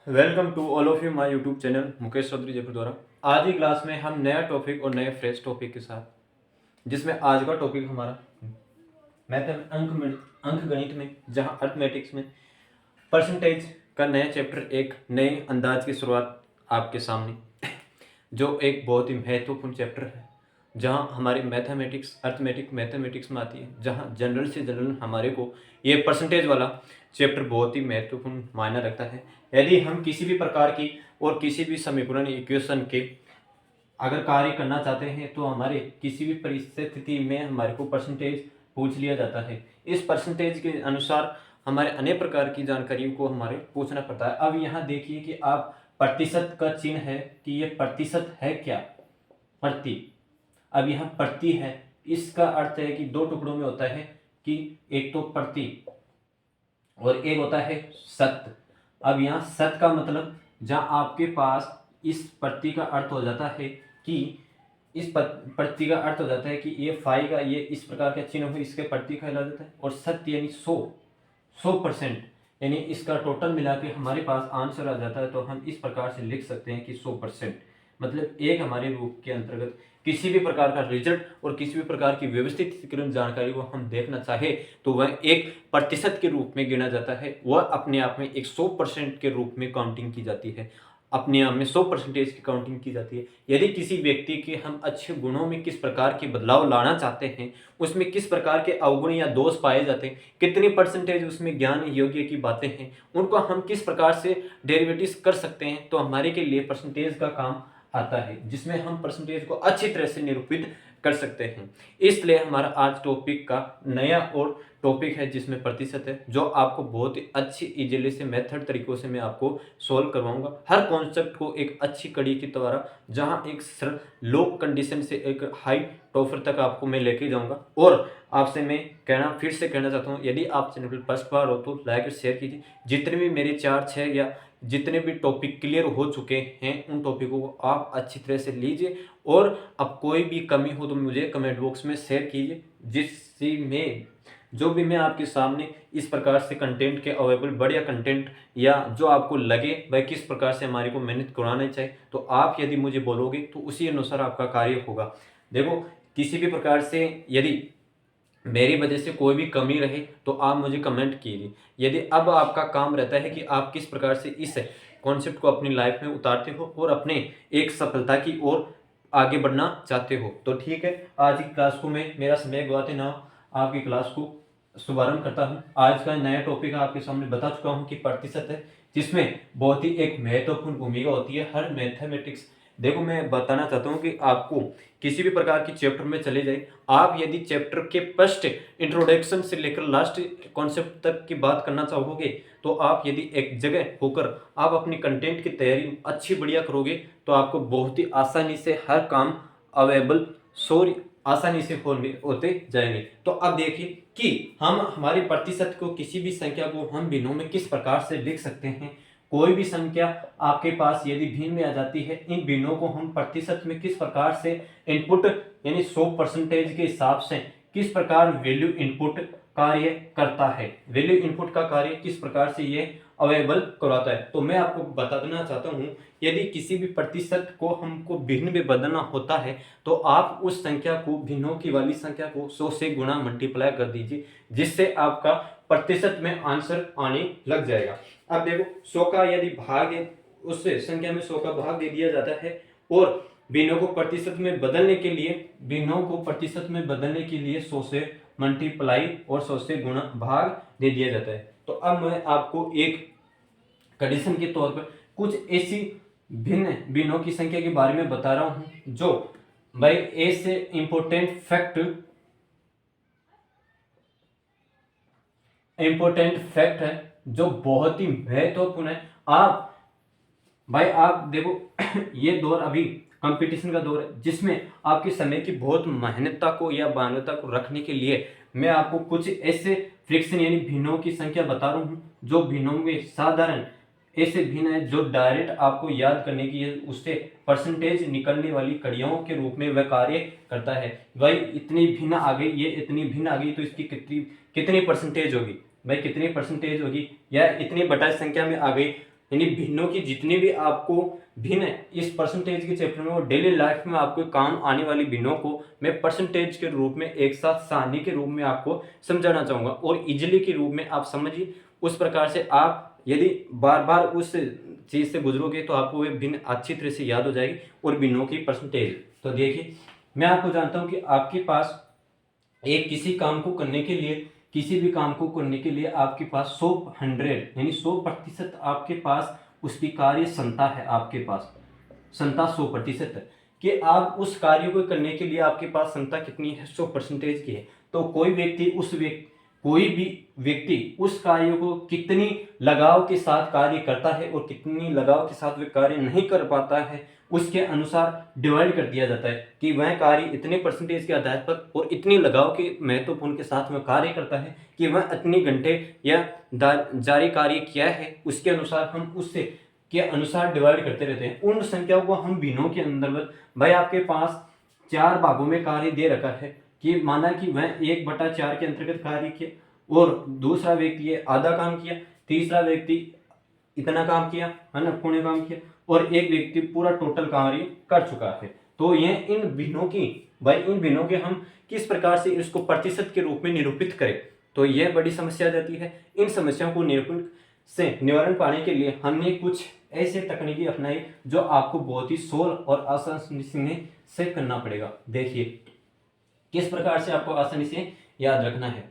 Welcome to all of you my YouTube channel Mukesh Chaudhary Jaipur द्वारा। आज की क्लास में हम नया टॉपिक और नए फ्रेश टॉपिक के साथ, जिसमें आज का टॉपिक हमारा मैथ अंक गणित में, जहां अर्थमेटिक्स में परसेंटेज का नया चैप्टर एक नए अंदाज की शुरुआत आपके सामने, जो एक बहुत ही महत्वपूर्ण चैप्टर है, जहां हमारी मैथमेटिक्स में आती है, जहां जनरल से जनरल हमारे को ये परसेंटेज वाला चैप्टर बहुत ही महत्वपूर्ण मायने रखता है। यदि हम किसी भी प्रकार की और किसी भी समीकरण इक्वेशन के अगर कार्य करना चाहते हैं तो हमारे किसी भी परिस्थिति में हमारे को परसेंटेज पूछ लिया जाता है। इस परसेंटेज के अनुसार हमारे अनेक प्रकार की जानकारियों को हमारे पूछना पड़ता है। अब यहाँ देखिए कि आप प्रतिशत का चिन्ह है कि ये प्रतिशत है क्या, प्रति। अब यहाँ प्रति है, इसका अर्थ है कि दो टुकड़ों में होता है कि एक तो प्रति और एक होता है शत। अब यहाँ शत का मतलब जहाँ आपके पास इस प्रति का अर्थ हो जाता है कि इस प्रति का अर्थ हो जाता है कि ये फाई का ये इस प्रकार का चिन्ह हो, इसके प्रति कहला जाता है। और शत यानी 100%, यानी इसका टोटल मिला के हमारे पास आंसर आ जाता है। तो हम इस प्रकार से लिख सकते हैं कि 100%, मतलब एक हमारे रूप के अंतर्गत किसी भी प्रकार का रिजल्ट और किसी भी प्रकार की व्यवस्थित जानकारी को हम देखना चाहे तो वह एक प्रतिशत के रूप में गिना जाता है। वह अपने आप में एक 100% के रूप में काउंटिंग की जाती है, अपने आप में 100% की काउंटिंग की जाती है। यदि किसी व्यक्ति के हम अच्छे गुणों में किस प्रकार के बदलाव लाना चाहते हैं, उसमें किस प्रकार के अवगुण या दोष पाए जाते हैं, कितनी परसेंटेज उसमें ज्ञान योग्य की बातें हैं, उनको हम किस प्रकार से डेरिवेटिव्स कर सकते हैं, तो हमारे के लिए परसेंटेज का काम आता है, जिसमें हम परसेंटेज को अच्छी तरह से निरूपित कर सकते हैं। इसलिए हमारा आज टॉपिक का नया और टॉपिक है जिसमें प्रतिशत है, जो आपको बहुत ही अच्छी इजीली से मेथड तरीकों से मैं आपको सोल्व करवाऊंगा। हर कॉन्सेप्ट को एक अच्छी कड़ी की द्वारा, जहां एक सरल लो कंडीशन से एक हाई टॉपर तक आपको मैं लेके जाऊंगा। और आपसे मैं फिर से कहना चाहता हूँ, यदि आप चैनल पर फर्स्ट बार हो तो लाइक और शेयर कीजिए। जितने भी मेरे 4-6 या जितने भी टॉपिक क्लियर हो चुके हैं उन टॉपिकों को आप अच्छी तरह से लीजिए, और अब कोई भी कमी हो तो मुझे कमेंट बॉक्स में शेयर कीजिए, जिससे में जो भी मैं आपके सामने इस प्रकार से कंटेंट के अवेलेबल बढ़िया कंटेंट या जो आपको लगे वह किस प्रकार से हमारे को मेहनत कराना चाहिए, तो आप यदि मुझे बोलोगे तो उसी अनुसार आपका कार्य होगा। देखो, किसी भी प्रकार से यदि मेरी वजह से कोई भी कमी रहे तो आप मुझे कमेंट कीजिए। यदि अब आपका काम रहता है कि आप किस प्रकार से इस कॉन्सेप्ट को अपनी लाइफ में उतारते हो और अपने एक सफलता की ओर आगे बढ़ना चाहते हो, तो ठीक है, आज की क्लास को मैं मेरा समय गवाते ना आपकी क्लास को शुभारंभ करता हूँ। आज का नया टॉपिक आपके सामने बता चुका हूँ कि प्रतिशत है, जिसमें बहुत ही एक महत्वपूर्ण भूमिका होती है हर मैथमेटिक्स। देखो, मैं बताना चाहता हूँ कि आपको किसी भी प्रकार की चैप्टर में चले जाए, आप यदि चैप्टर के फर्स्ट इंट्रोडक्शन से लेकर लास्ट कॉन्सेप्ट तक की बात करना चाहोगे, तो आप यदि एक जगह होकर आप अपनी कंटेंट की तैयारी अच्छी बढ़िया करोगे तो आपको बहुत ही आसानी से हर काम अवेलेबल आसानी से होते जाएंगे। तो अब देखिए कि हम हमारे प्रतिशत को, किसी भी संख्या को हम भिन्नों में किस प्रकार से लिख सकते हैं। कोई भी संख्या आपके पास यदि भिन्न में आ जाती है, इन भिन्नों को हम प्रतिशत में किस प्रकार से इनपुट यानी 100% के हिसाब से किस प्रकार वैल्यू इनपुट कार्य करता है, वैल्यू इनपुट का कार्य किस प्रकार से ये अवेलेबल करवाता है। तो मैं आपको बताना चाहता हूँ, यदि किसी भी प्रतिशत को हमको भिन्न में बदलना होता है तो आप उस संख्या को, भिन्नों की वाली संख्या को 100 से गुणा मल्टीप्लाई कर दीजिए, जिससे आपका प्रतिशत में आंसर आने लग जाएगा। अब देखो, 100 का यदि भाग है, उससे संख्या में 100 का भाग दे दिया जाता है, और भिन्नों को प्रतिशत में बदलने के लिए 100 से मल्टीप्लाई और 100 से गुणा भाग दे दिया जाता है। तो अब मैं आपको एक कंडीशन के तौर पर कुछ ऐसी भिन्नों की संख्या के बारे में बता रहा हूं, जो भाई ऐसे इंपॉर्टेंट फैक्ट है जो बहुत ही महत्वपूर्ण है। आप देखो ये दौर अभी कंपटीशन का दौर है, जिसमें आपके समय की बहुत मेहनतता को या मान्यता को रखने के लिए मैं आपको कुछ ऐसे फ्रिक्शन यानी भिन्नों की संख्या बता रहा हूँ, जो भिन्नों में साधारण ऐसे भिन्न है जो डायरेक्ट आपको याद करने की है, उससे परसेंटेज निकलने वाली कड़ियों के रूप में वह कार्य करता है। भाई इतनी भिन्न आ गई, ये इतनी भिन्न आ गई, तो इसकी कितनी परसेंटेज होगी, भाई कितनी परसेंटेज होगी, या इतनी बटा संख्या में आ गई यानी भिन्नों की जितनी भी आपको भिन्न इस परसेंटेज के चैप्टर में और डेली लाइफ में आपको काम आने वाली भिन्नों को मैं परसेंटेज के रूप में एक साथ सारणी के रूप में आपको समझाना चाहूँगा और इजली के रूप में आप समझिए। उस प्रकार से आप यदि बार बार उस चीज़ से गुजरोगे तो आपको वे भिन्न अच्छी तरह से याद हो जाएगी और भिन्नों की परसेंटेज। तो देखिए, मैं आपको जानता हूँ कि आपके पास एक किसी काम को करने के लिए, किसी भी काम को करने के लिए आपके पास 100 यानी 100% आपके पास उसकी कार्य क्षमता है। आपके पास क्षमता 100% है कि आप उस कार्य को करने के लिए आपके पास क्षमता कितनी है, 100% की है। तो कोई भी व्यक्ति उस कार्य को कितनी लगाव के साथ कार्य करता है और कितनी लगाव के साथ वह कार्य नहीं कर पाता है, उसके अनुसार डिवाइड कर दिया जाता है कि वह कार्य इतने परसेंटेज के आधार पर और इतनी लगाव के महत्वपूर्ण के साथ में कार्य करता है कि वह इतने घंटे या जारी कार्य किया है, उसके अनुसार हम उससे के अनुसार डिवाइड करते रहते हैं। उन संख्याओं को हम भिन्नों के अंतर्गत, भाई आपके पास 4 भागों में कार्य दे रखा है कि माना कि वह 1/4 के अंतर्गत कार्य किया और दूसरा व्यक्ति ये आधा काम किया, तीसरा व्यक्ति इतना काम किया है ना, पौने काम किया, और एक व्यक्ति पूरा टोटल कार्य कर चुका है। तो ये इन भिन्नों की, भाई इन भिन्नों के हम किस प्रकार से इसको प्रतिशत के रूप में निरूपित करें, तो यह बड़ी समस्या जाती है। इन समस्याओं को निवारण पाने के लिए हमने कुछ ऐसे तकनीकी अपनाई जो आपको बहुत ही सोल और आसानी से करना पड़ेगा। देखिए किस प्रकार से आपको आसानी से याद रखना है।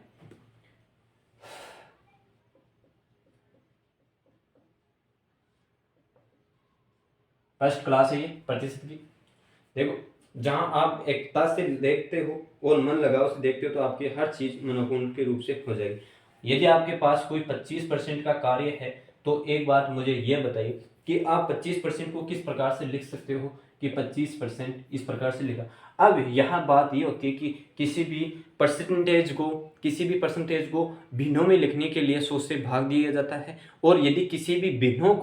फर्स्ट क्लास है ये प्रतिशत की। देखो, जहां आप एकता से देखते हो और मन लगाव से देखते हो तो आपकी हर चीज मनोपूर्ण के रूप से हो जाएगी। यदि आपके पास कोई 25% का कार्य है तो एक बात मुझे यह बताइए कि आप 25% को किस प्रकार से लिख सकते हो कि 25% इस प्रकार से लिखा। अब यहाँ बात ये होती है कि किसी भी परसेंटेज को भिन्नों में लिखने के लिए 100 से भाग दिया जाता है, और यदि किसी भी भिन्नों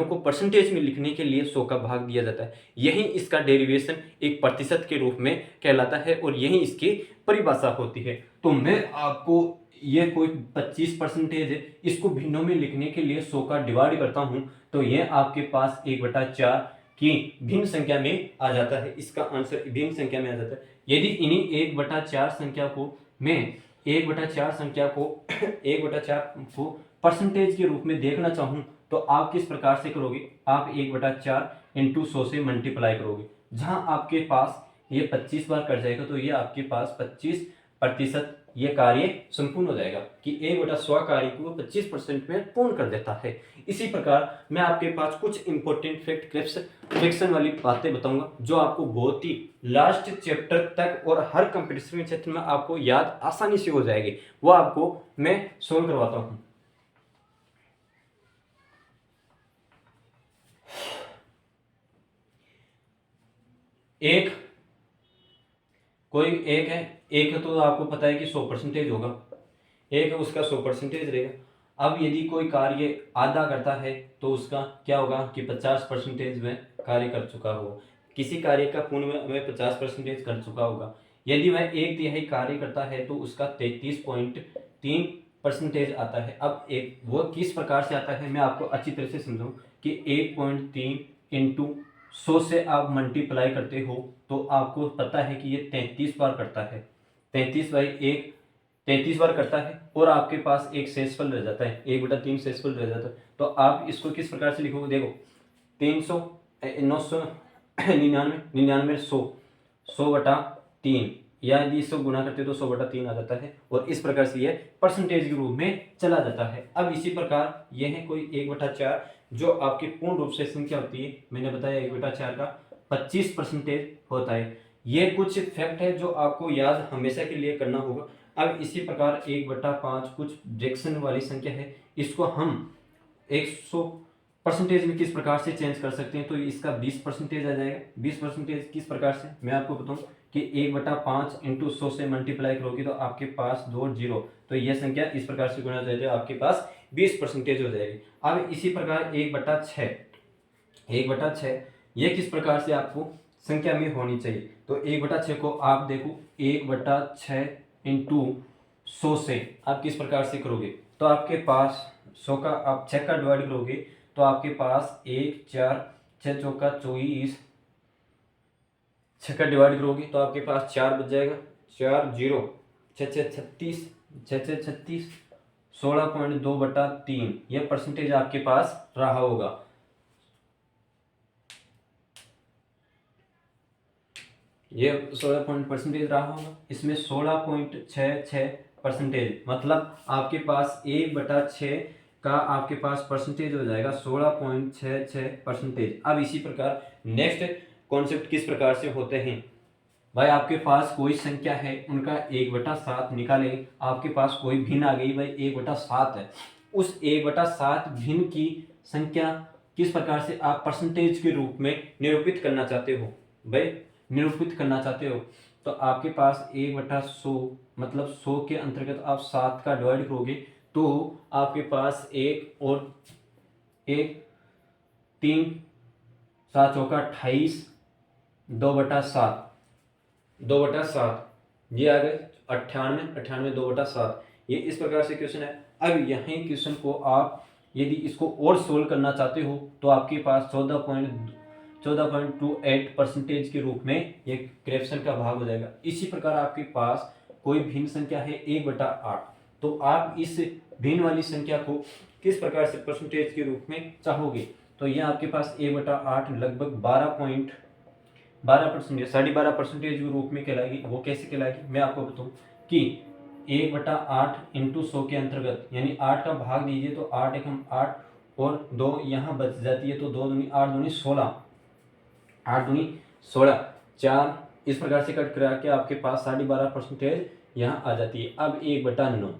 को परसेंटेज में लिखने के लिए 100 का भाग दिया जाता है। यही इसका डेरिवेशन एक प्रतिशत के रूप में कहलाता है और यही इसकी परिभाषा होती है। तो मैं आपको यह कोई 25% है, इसको भिन्नों में लिखने के लिए 100 का डिवाइड करता हूं तो यह आपके पास 1/4 की भिन्न संख्या में आ जाता है। इसका आंसर भिन्न संख्या में आ जाता है। यदि इन्हीं 1/4 संख्या को मैं 1/4 संख्या को 1/4 को परसेंटेज के रूप में देखना चाहूं तो आप किस प्रकार से करोगे, आप 1/4 इंटू 100 से मल्टीप्लाई करोगे। जहां आपके पास ये 25 बार कर जाएगा तो ये आपके पास 25% ये कार्य संपूर्ण हो जाएगा कि 1/100 कार्य को 25% में पूर्ण कर देता है। इसी प्रकार मैं आपके पास कुछ इंपॉर्टेंट फैक्ट फ्रैक्शन वाली बातें बताऊंगा जो आपको बहुत ही लास्ट चैप्टर तक और हर कंपटीशन क्षेत्र में आपको याद आसानी से हो जाएगी। वो आपको मैं सोल्व करवाता हूँ। एक है, एक तो आपको पता है कि 100% होगा, एक उसका 100% रहेगा। अब यदि कोई कार्य आधा करता है तो उसका क्या होगा कि 50% में कार्य कर चुका होगा। किसी कार्य का पूर्ण में 50% कर चुका होगा। यदि वह 1/3 कार्य करता है तो उसका 33.3% आता है। अब एक वो किस प्रकार से आता है मैं आपको अच्छी तरह से समझाऊं कि 1.3 इंटू 100 से आप मल्टीप्लाई करते हो तो आपको पता है कि ये 33 बार करता है। 33 बार करता है और आपके पास एक शेषफल रह जाता है, 1/3 शेषफल रह जाता है। तो आप इसको किस प्रकार से लिखोगे, देखो 300 99 100/3 या यदि इसको गुना करते हो तो 100/3 आ जाता है और इस प्रकार से यह परसेंटेज के रूप में चला जाता है। अब इसी प्रकार यह है कोई 1/4 जो आपकी पूर्ण रूप से संख्या होती है। मैंने बताया 1/4 का 25% होता है। ये कुछ फैक्ट है जो आपको याद हमेशा के लिए करना होगा। अब इसी प्रकार 1/5 कुछ फ्रैक्शन वाली संख्या है, इसको हम 100% में किस प्रकार से चेंज कर सकते हैं तो इसका 20% आ जाएगा। 20% किस प्रकार से मैं आपको बताऊं कि 1/5 इंटू 100 से मल्टीप्लाई करोगे तो आपके पास 2 0, तो यह संख्या इस प्रकार से गुणा जाएगी, आपके पास 20% हो जाएगी। अब इसी प्रकार 1/6 ये किस प्रकार से आपको संख्या में होनी चाहिए तो 1/6 को आप देखो 1/6 इंटू 100 से आप किस प्रकार से करोगे तो आपके पास 100 का आप 6 का डिवाइड करोगे तो आपके पास 1 4 6 चौका 24, 6 का डिवाइड करोगे तो आपके पास 4 बच जाएगा, 4 0 6 6 36, 6 6 36, 16.2/3 यह परसेंटेज आपके पास रहा होगा। ये 16 परसेंटेज रहा होगा, इसमें 16.66% मतलब आपके पास 1/6 का आपके पास परसेंटेज हो जाएगा 16.66%। अब इसी प्रकार नेक्स्ट कॉन्सेप्ट किस प्रकार से होते हैं, भाई आपके पास कोई संख्या है उनका 1/7 निकाले, आपके पास कोई भिन्न आ गई, भाई 1/7 है, उस 1/7 भिन्न की संख्या किस प्रकार से आप परसेंटेज के रूप में निरूपित करना चाहते हो, भाई निरूपित करना चाहते हो तो आपके पास 1/100 मतलब 100 के अंतर्गत आप 7 का डिवाइड करोगे तो आपके पास 1 और 1 3 7 चौका 28, 2/7 ये आ गए 98 2/7। ये इस प्रकार से क्वेश्चन है। अब यही क्वेश्चन को आप यदि इसको और सोल्व करना चाहते हो तो आपके पास 14.28% के रूप में ये क्रेप्शन का भाग हो जाएगा। इसी प्रकार आपके पास कोई भिन्न संख्या है 1/8 तो आप इस भिन्न वाली संख्या को किस प्रकार से परसेंटेज के रूप में चाहोगे, तो यह आपके पास 1/8 लगभग 12% 12% के रूप में कहलाएगी। वो कैसे कहलाएगी मैं आपको बताऊं कि 1/8 इंटू 100 के अंतर्गत यानी 8 का भाग दीजिए तो 8 एकम 8 और 2 यहाँ बच जाती है तो 2 दूनी 8 दूनी 16, 8 दूनी 16, 4 इस प्रकार से कट करा के आपके पास 12.5% यहाँ आ जाती है। अब 1/9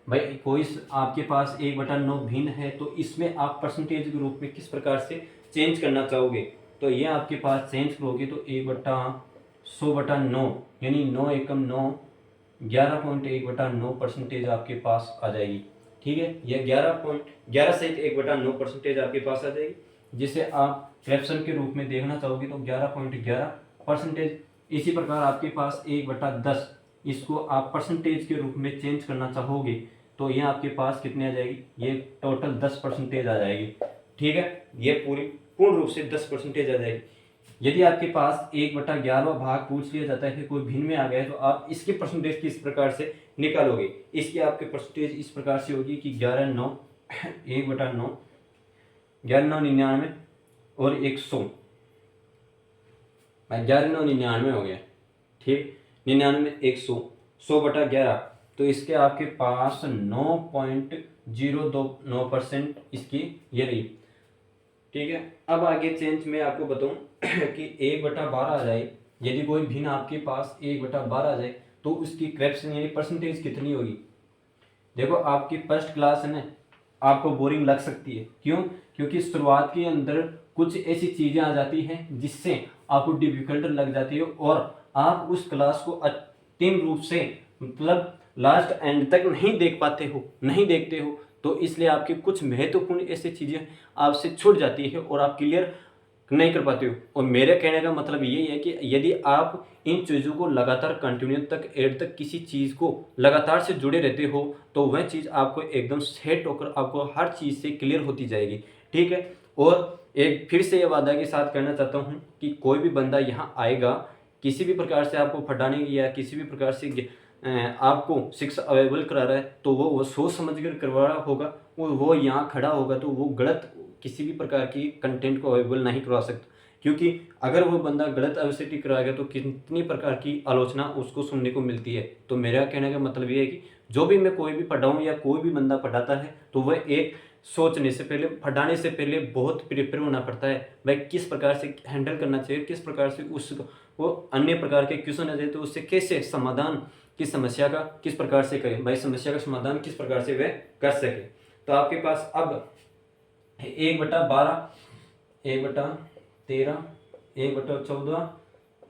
भाई कोई आपके पास 1/9 भिन्न है तो इसमें आप परसेंटेज के रूप में किस प्रकार से चेंज करना चाहोगे, तो ये आपके पास चेंज करोगे तो 1/100/9 यानी 9 एकम 9 11.1/9% आपके पास आ जाएगी। ठीक है, यह 11 सहित 1/9% आपके पास आ जाएगी, जिसे आप फ्रैक्शन के रूप में देखना चाहोगे तो 11.11%। इसी प्रकार आपके पास 1/10 इसको आप परसेंटेज के रूप में चेंज करना चाहोगे तो ये आपके पास कितने आ जाएगी, ये टोटल 10% आ जाएगी। ठीक है, ये पूर्ण रूप से 10% आ जाएगी। यदि आपके पास 1/11 भाग पूछ लिया जाता है कोई भिन्न में आ गया है तो आप इसके परसेंटेज किस प्रकार से निकालोगे, इसकी आपके परसेंटेज इस प्रकार से होगी कि 11/9 1/9 11/9 99 और 100 11/9 99 हो गया। ठीक, 99 100 100/11 तो इसके आपके पास 9.029% इसकी ये रही। ठीक है, अब आगे चेंज मैं आपको बताऊं कि 1/12 आ जाए, यदि कोई भिन्न आपके पास 1/12 आ जाए तो उसकी क्रेप्शन यानी परसेंटेज कितनी होगी। देखो आपकी फर्स्ट क्लास है ना, आपको बोरिंग लग सकती है, क्यों, क्योंकि शुरुआत के अंदर कुछ ऐसी चीज़ें आ जाती हैं जिससे आपको डिफिकल्ट लग जाती है और आप उस क्लास को अंतिम रूप से मतलब लास्ट एंड तक नहीं देखते हो तो इसलिए आपकी कुछ महत्वपूर्ण ऐसी चीज़ें आपसे छूट जाती है और आप क्लियर नहीं कर पाते हो। और मेरे कहने का मतलब यही है कि यदि आप इन चीज़ों को लगातार कंटिन्यू तक एड तक किसी चीज़ को लगातार से जुड़े रहते हो तो वह चीज़ आपको एकदम सेट होकर आपको हर चीज़ से क्लियर होती जाएगी। ठीक है, और एक फिर से ये वादा के साथ कहना चाहता हूँ कि कोई भी बंदा यहाँ आएगा किसी भी प्रकार से आपको फटाने की या किसी भी प्रकार से आपको शिक्षा अवेलेबल करा रहा है तो वो सोच समझ कर करवा रहा होगा, वो यहाँ खड़ा होगा तो वो गलत किसी भी प्रकार की कंटेंट को अवेलेबल नहीं करवा सकता, क्योंकि अगर वो बंदा गलत अवेलेबिलिटी कराएगा तो कितनी प्रकार की आलोचना उसको सुनने को मिलती है। तो मेरा कहने का मतलब ये है कि जो भी मैं कोई भी पढ़ाऊँ या कोई भी बंदा पढ़ाता है तो वह एक सोचने से पहले पढ़ाने से पहले बहुत प्रिपेयर होना पड़ता है, भाई किस प्रकार से हैंडल करना चाहिए, किस प्रकार से उसको वो अन्य प्रकार के क्वेश्चन आ जाए तो उससे कैसे समाधान की समस्या का किस प्रकार से करें, भाई समस्या का समाधान किस प्रकार से वह कर सके। तो आपके पास अब 1/12 1/13 1/14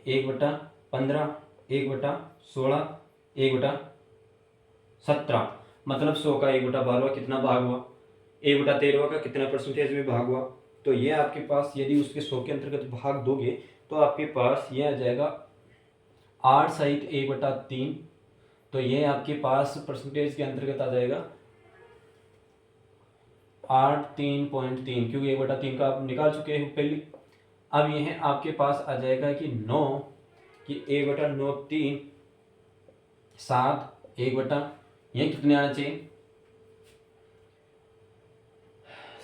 1/15 1/16 1/17 मतलब 100 का 1/12 कितना भाग हुआ, 1/13 का कितना परसेंटेज में भाग हुआ। तो ये आपके पास यदि उसके 100 के अंतर्गत भाग दोगे तो आपके पास ये आ जाएगा 8 सहित 1/3 तो ये आपके पास परसेंटेज के अंतर्गत आ जाएगा 8 3.3, क्योंकि 1/3 का आप निकाल चुके हैं पहले। अब यह आपके पास आ जाएगा कि 9 कि 1/9 3 7 1/, ये कितने आना चाहिए,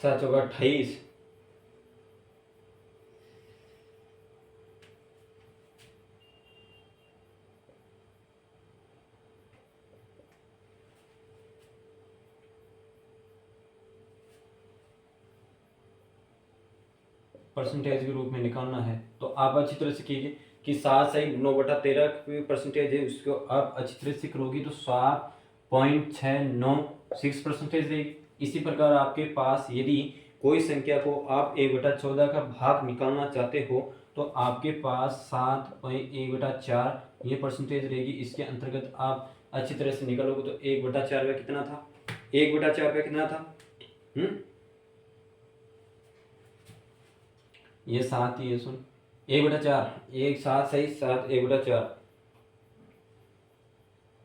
7 चौका 28, परसेंटेज के रूप में निकालना है। तो आप अच्छी तरह से कीजिए कि 7 सही 9/13 परसेंटेज है, उसको आप अच्छी तरह से करोगे तो 7.696% देगी। इसी प्रकार आपके पास यदि कोई संख्या को आप 1/14 का भाग निकालना चाहते हो तो आपके पास 7.1/4 ये परसेंटेज रहेगी। इसके अंतर्गत आप अच्छी तरह से निकालोगे तो 1/4 का कितना था, 1/4 का कितना था, ये 7 ही है, सुन 1/4 एक 7 सही 7 1/4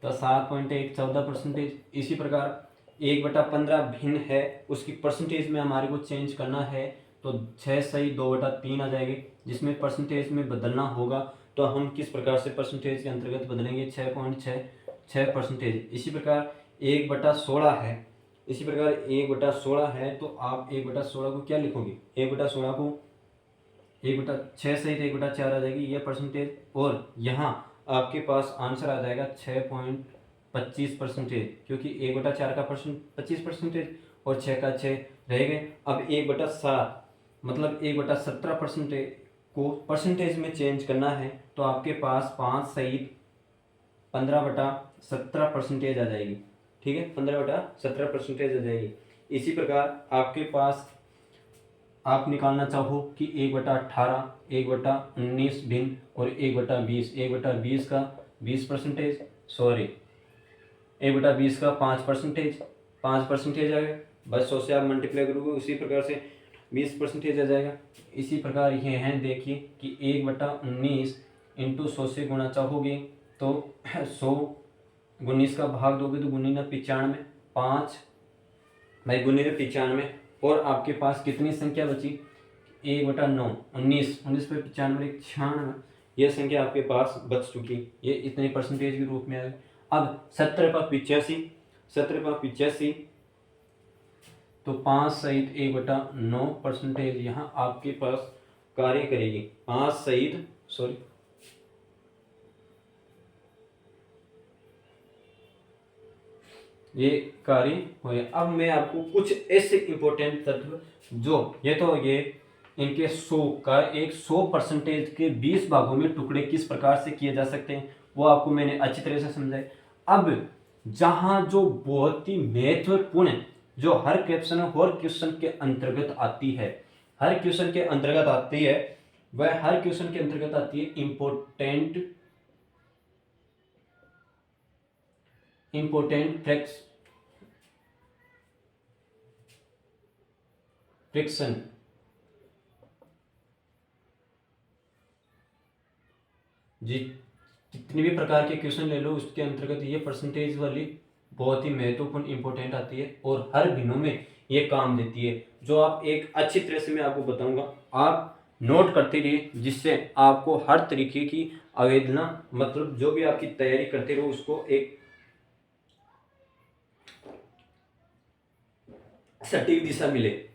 तो 7.14%। इसी प्रकार 1/15 भिन्न है, उसकी परसेंटेज में हमारे को चेंज करना है तो 6 सही 2/3 आ जाएगी, जिसमें परसेंटेज में बदलना होगा। तो हम किस प्रकार से परसेंटेज के अंतर्गत बदलेंगे, 6.66%। इसी प्रकार 1/16 है, इसी प्रकार 1/16 है तो आप 1/16 को क्या लिखोगे, 1/16 को 1/6 सहित 1/4 आ जाएगी ये परसेंटेज, और यहाँ आपके पास आंसर आ जाएगा 6.25%, क्योंकि 1/4 का 25% और 6 का 6 रहेंगे। अब 1/7 मतलब 1/17% को परसेंटेज में चेंज करना है तो आपके पास 5 सहित 15/17% आ जाएगी, ठीक है, 15/17% आ जाएगी। इसी प्रकार आपके पास आप निकालना चाहो कि 1/18 1/19 भिन्न और 1/20, 1/20 का 20%, सॉरी 1/20 का 5% आ गया, बस 100 से आप मल्टीप्लाई करोगे उसी प्रकार से 20% आ जाएगा। इसी प्रकार ये हैं, देखिए कि 1/19 इंटू 100 से गुणा चाहोगे तो 100 19 का भाग दोगे तो 95 5 भाई 95, और आपके पास कितनी संख्या बची, 1/9 19 19 पे 95 96, यह संख्या आपके पास बच चुकी, ये इतने परसेंटेज के रूप में आए। अब 17/85 तो 5 सहित 1/9% यहाँ आपके पास कार्य करेगी, 5 सहित सॉरी ये कार्य हुए। अब मैं आपको कुछ ऐसे इंपॉर्टेंट तत्व जो ये इनके 100 का 100% के 20 भागों में टुकड़े किस प्रकार से किए जा सकते हैं वो आपको मैंने अच्छी तरह से समझाए। अब जहां जो बहुत ही महत्वपूर्ण जो हर क्वेश्चन के अंतर्गत आती है, हर क्वेश्चन के अंतर्गत आती है, वह हर क्वेश्चन के अंतर्गत आती है इंपोर्टेंट फ्रैक्शन, जी जितनी भी प्रकार के क्वेश्चन ले लो उसके अंतर्गत ये परसेंटेज वाली बहुत ही महत्वपूर्ण इंपॉर्टेंट आती है और हर भिन्नों में ये काम देती है, जो आप एक अच्छी तरह से मैं आपको बताऊंगा, आप नोट करते रहिए, जिससे आपको हर तरीके की आवेदना मतलब जो भी आपकी तैयारी करते रहो उसको एक सटीक दिशा मिले।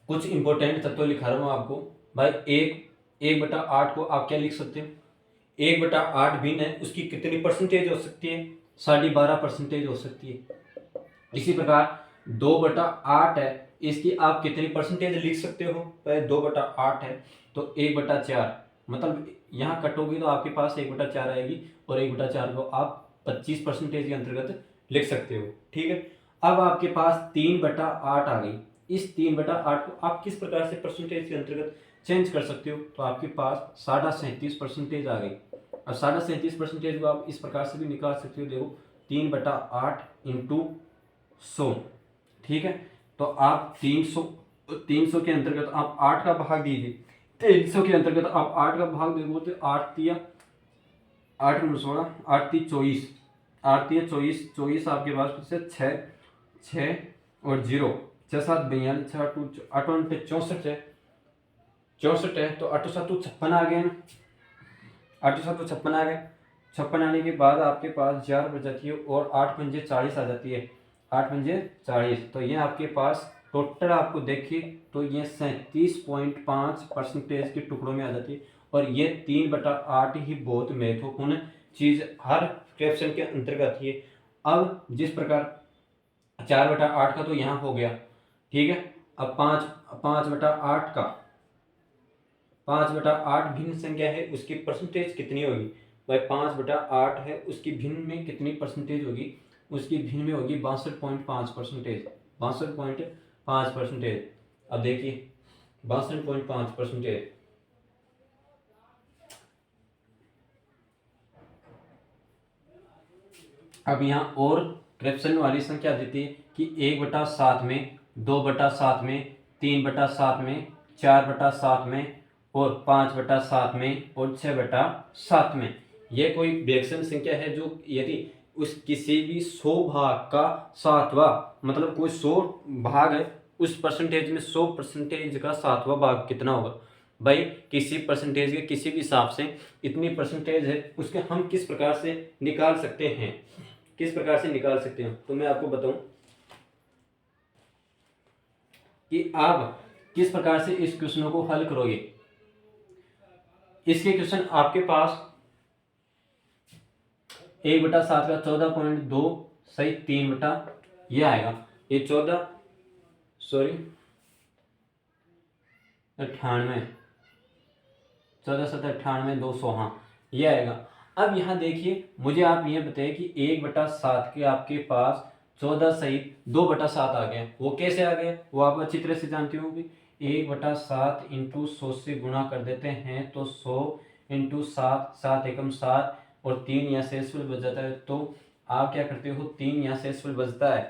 कुछ इंपॉर्टेंट तत्व लिखा रहा हूं आपको भाई। 1/8 को आप क्या लिख सकते हो, 1/8 भिन्न है, उसकी कितनी परसेंटेज हो सकती है, 12.5% हो सकती है। इसी प्रकार 2/8 है, इसकी आप कितनी परसेंटेज लिख सकते हो, पहले 2/8 है तो 1/4 मतलब यहाँ कटोगी तो आपके पास 1/4 आएगी, और 1/4 को आप 25% के अंतर्गत लिख सकते हो, ठीक है। अब आपके पास 3/8 आ गई, इस 3/8 को आप किस प्रकार से परसेंटेज के अंतर्गत चेंज कर सकते हो, तो आपके पास 37.5% आ गई। अब 37.5% को आप इस प्रकार से भी निकाल सकते हो, देखो 3/8 इंटू 100, ठीक है। तो आप 300 के अंतर्गत आप 8 का भाग दीजिए, 300 के अंतर्गत आप 8 का भाग दोगे तो 8 3 16 8 3 24 8 3 24 24 आपके पास 6 6 और 0 छः सात 42, छः आठ आठ 64 है, 64 है, तो 8 7 56 आ गए ना, 8 7 56 आ गए। 56 आने के बाद आपके पास 4 बच जाती है और 8 पंजे 40 आ जाती है, 8 पंजे 40। तो ये आपके पास टोटल आपको देखिए तो ये 37.5% के टुकड़ों में आ जाती है। और ये 3/8 ही बहुत महत्वपूर्ण चीज़ हर क्वेश्चन के अंतर्गत आती है। अब जिस प्रकार 4/8 का तो यहाँ हो गया, ठीक है। अब 5/8 का 5/8 भिन्न संख्या है, उसकी परसेंटेज कितनी होगी भाई? 5/8 है, उसकी भिन्न में कितनी परसेंटेज होगी? उसकी भिन्न में होगी 62.5%, 62.5%। अब देखिए 62.5%। अब यहाँ और क्रेप्शन वाली संख्या देती है कि 1/7 में, 2/7 में, 3/7 में, 4/7 में और 5/7 में और 6/7 में। ये कोई विलक्षण संख्या है जो यदि उस किसी भी 100 भाग का 7वां, मतलब कोई 100 भाग है, उस परसेंटेज में 100% का 7वां भाग कितना होगा भाई? किसी परसेंटेज के किसी भी हिसाब से इतनी परसेंटेज है, उसके हम किस प्रकार से निकाल सकते हैं, किस प्रकार से निकाल सकते हैं? तो मैं आपको बताऊं कि आप किस प्रकार से इस क्वेश्चनों को हल करोगे। इसके क्वेश्चन आपके पास 1/7 का 14.2 सही 3 ये आएगा, ये 14 सॉरी 98, 14/7 98 200, हाँ ये आएगा। अब यहाँ देखिए मुझे आप ये बताइए कि 1/7 के आपके पास 14 सहित 2/7 आ गया, वो कैसे आ गया? वो आप अच्छी तरह से जानते होंगे। 1/7 इंटू 100 से गुणा कर देते हैं तो 100 इंटू 7, 7 एकम 7 और 3 यहाँ शेषफल बच जाता है। तो आप क्या करते हो, 3 यहाँ शेषफल बचता है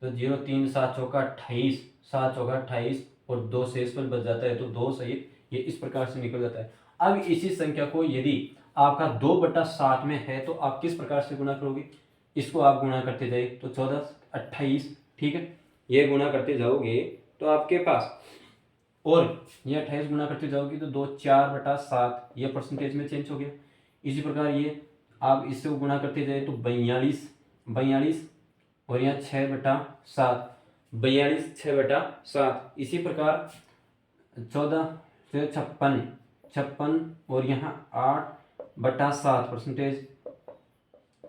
तो 0 3 7 चौका 28, 7 चौका 28 और 2 शेषफल बच जाता है, तो 2 सहित ये इस प्रकार से निकल जाता है। अब इसी संख्या को यदि आपका 2/7 में है तो आप किस प्रकार से गुणा करोगे? इसको आप गुणा करते जाए तो 14 28, ठीक है, ये गुणा करते जाओगे तो आपके पास, और ये 28 गुणा करते जाओगे तो 2 4/7 ये परसेंटेज में चेंज हो गया। इसी प्रकार ये आप इससे गुणा करते जाए तो 42 42 और यहाँ 6/7 42 6/7। इसी प्रकार 14 से 56 56 और यहाँ 8/7 परसेंटेज,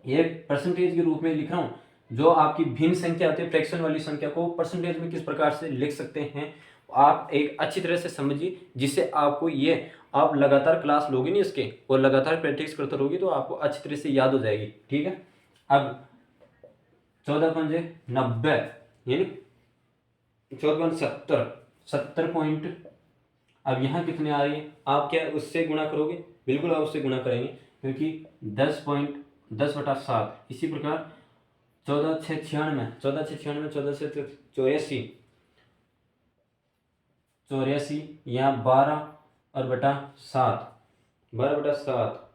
ये परसेंटेज के रूप में लिख रहा हूँ। जो आपकी भिन्न संख्या आती है, फ्रैक्शन वाली संख्या को परसेंटेज में किस प्रकार से लिख सकते हैं, आप एक अच्छी तरह से समझिए, जिससे आपको ये, आप लगातार क्लास लोगे नहीं इसके और लगातार प्रैक्टिस करते रहोगे तो आपको अच्छी तरह से याद हो जाएगी, ठीक है। अब 14 पंजे 90 यानी 14 70 70 पॉइंट। अब यहाँ कितने आ रही है, आप क्या उससे गुणा करोगे? बिल्कुल आप उससे गुणा करेंगे, क्योंकि 10.10/7। इसी प्रकार 14 6 96, 14 6 96, 14 से 84 84, यहाँ 12/7 12/7।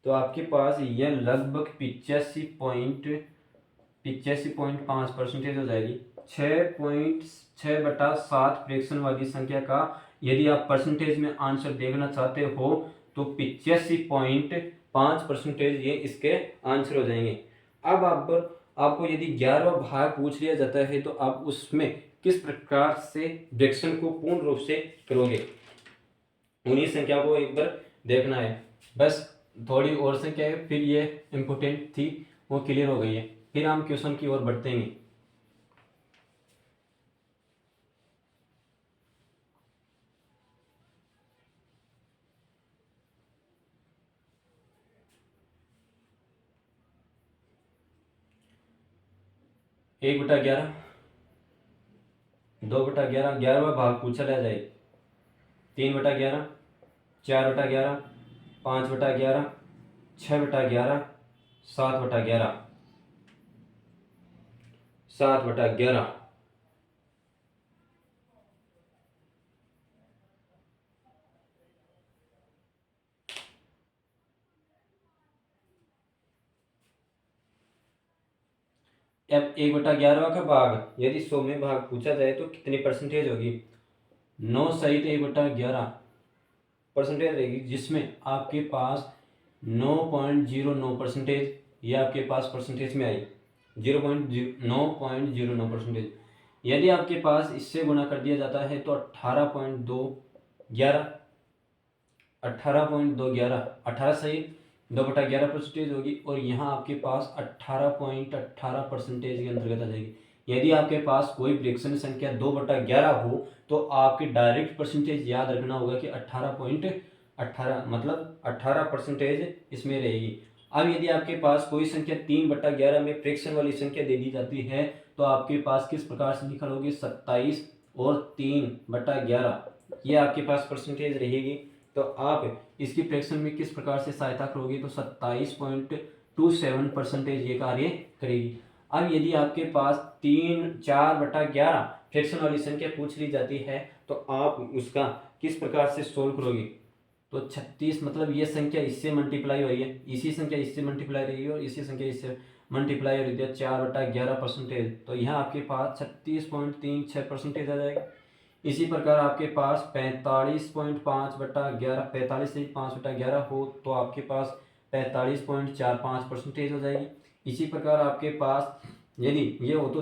तो आपके पास यह लगभग 85.5% हो जाएगी। 6.6/7 फ्रैक्शन वाली संख्या का यदि आप परसेंटेज में आंसर देखना चाहते हो तो 85.5% ये इसके आंसर हो जाएंगे। अब आपको यदि 11वां भाग पूछ लिया जाता है तो आप उसमें किस प्रकार से फ्रैक्शन को पूर्ण रूप से करोगे, उन्हीं संख्या को एक बार देखना है। बस थोड़ी और संख्या है, फिर ये इम्पोर्टेंट थी, वो क्लियर हो गई है, फिर हम क्वेश्चन की ओर बढ़ते हैं। एक बटा 11, 2/11, 11वां भाग पूछा जाए, 3/11, 4/11, 5/11, 6/11, 7/11, 7/11। अब 1/11 का भाग यदि 100 में भाग पूछा जाए तो कितनी परसेंटेज होगी? 9 सहित 1/11 % रहेगी, जिसमें आपके पास 9.09% ये आपके पास परसेंटेज में आई 9.09%। यदि आपके पास इससे गुना कर दिया जाता है तो 18.211 18 सहित 2/11% होगी, और यहाँ आपके पास 18.18% के अंतर्गत आ जाएगी। यदि आपके पास कोई फ्रैक्शन संख्या 2/11 हो तो आपके डायरेक्ट परसेंटेज याद रखना होगा कि 18.18 मतलब 18% इसमें रहेगी। अब यदि आपके पास कोई संख्या 3/11 में फ्रैक्शन वाली संख्या दे दी जाती है तो आपके पास किस प्रकार से निकालोगे? 27 और 3/11 ये आपके पास परसेंटेज रहेगी। तो आप इसकी फ्रैक्शन में किस प्रकार से सहायता करोगे? तो 27.27% ये कार्य करेगी। अब यदि आपके पास 4/11 फ्रैक्शन वाली संख्या पूछ ली जाती है तो आप उसका किस प्रकार से सोल्व करोगे? तो 36 मतलब ये संख्या इससे मल्टीप्लाई हो रही है, इसी संख्या इससे मल्टीप्लाई रही है और इसी संख्या इससे मल्टीप्लाई हो रही है 4/11%। तो यहाँ आपके पास 36.36% आ जाएगा। इसी प्रकार आपके पास 45.5/11 45 से 5/11 हो तो आपके पास 45.45% हो जाएगी। इसी प्रकार आपके पास यदि ये हो तो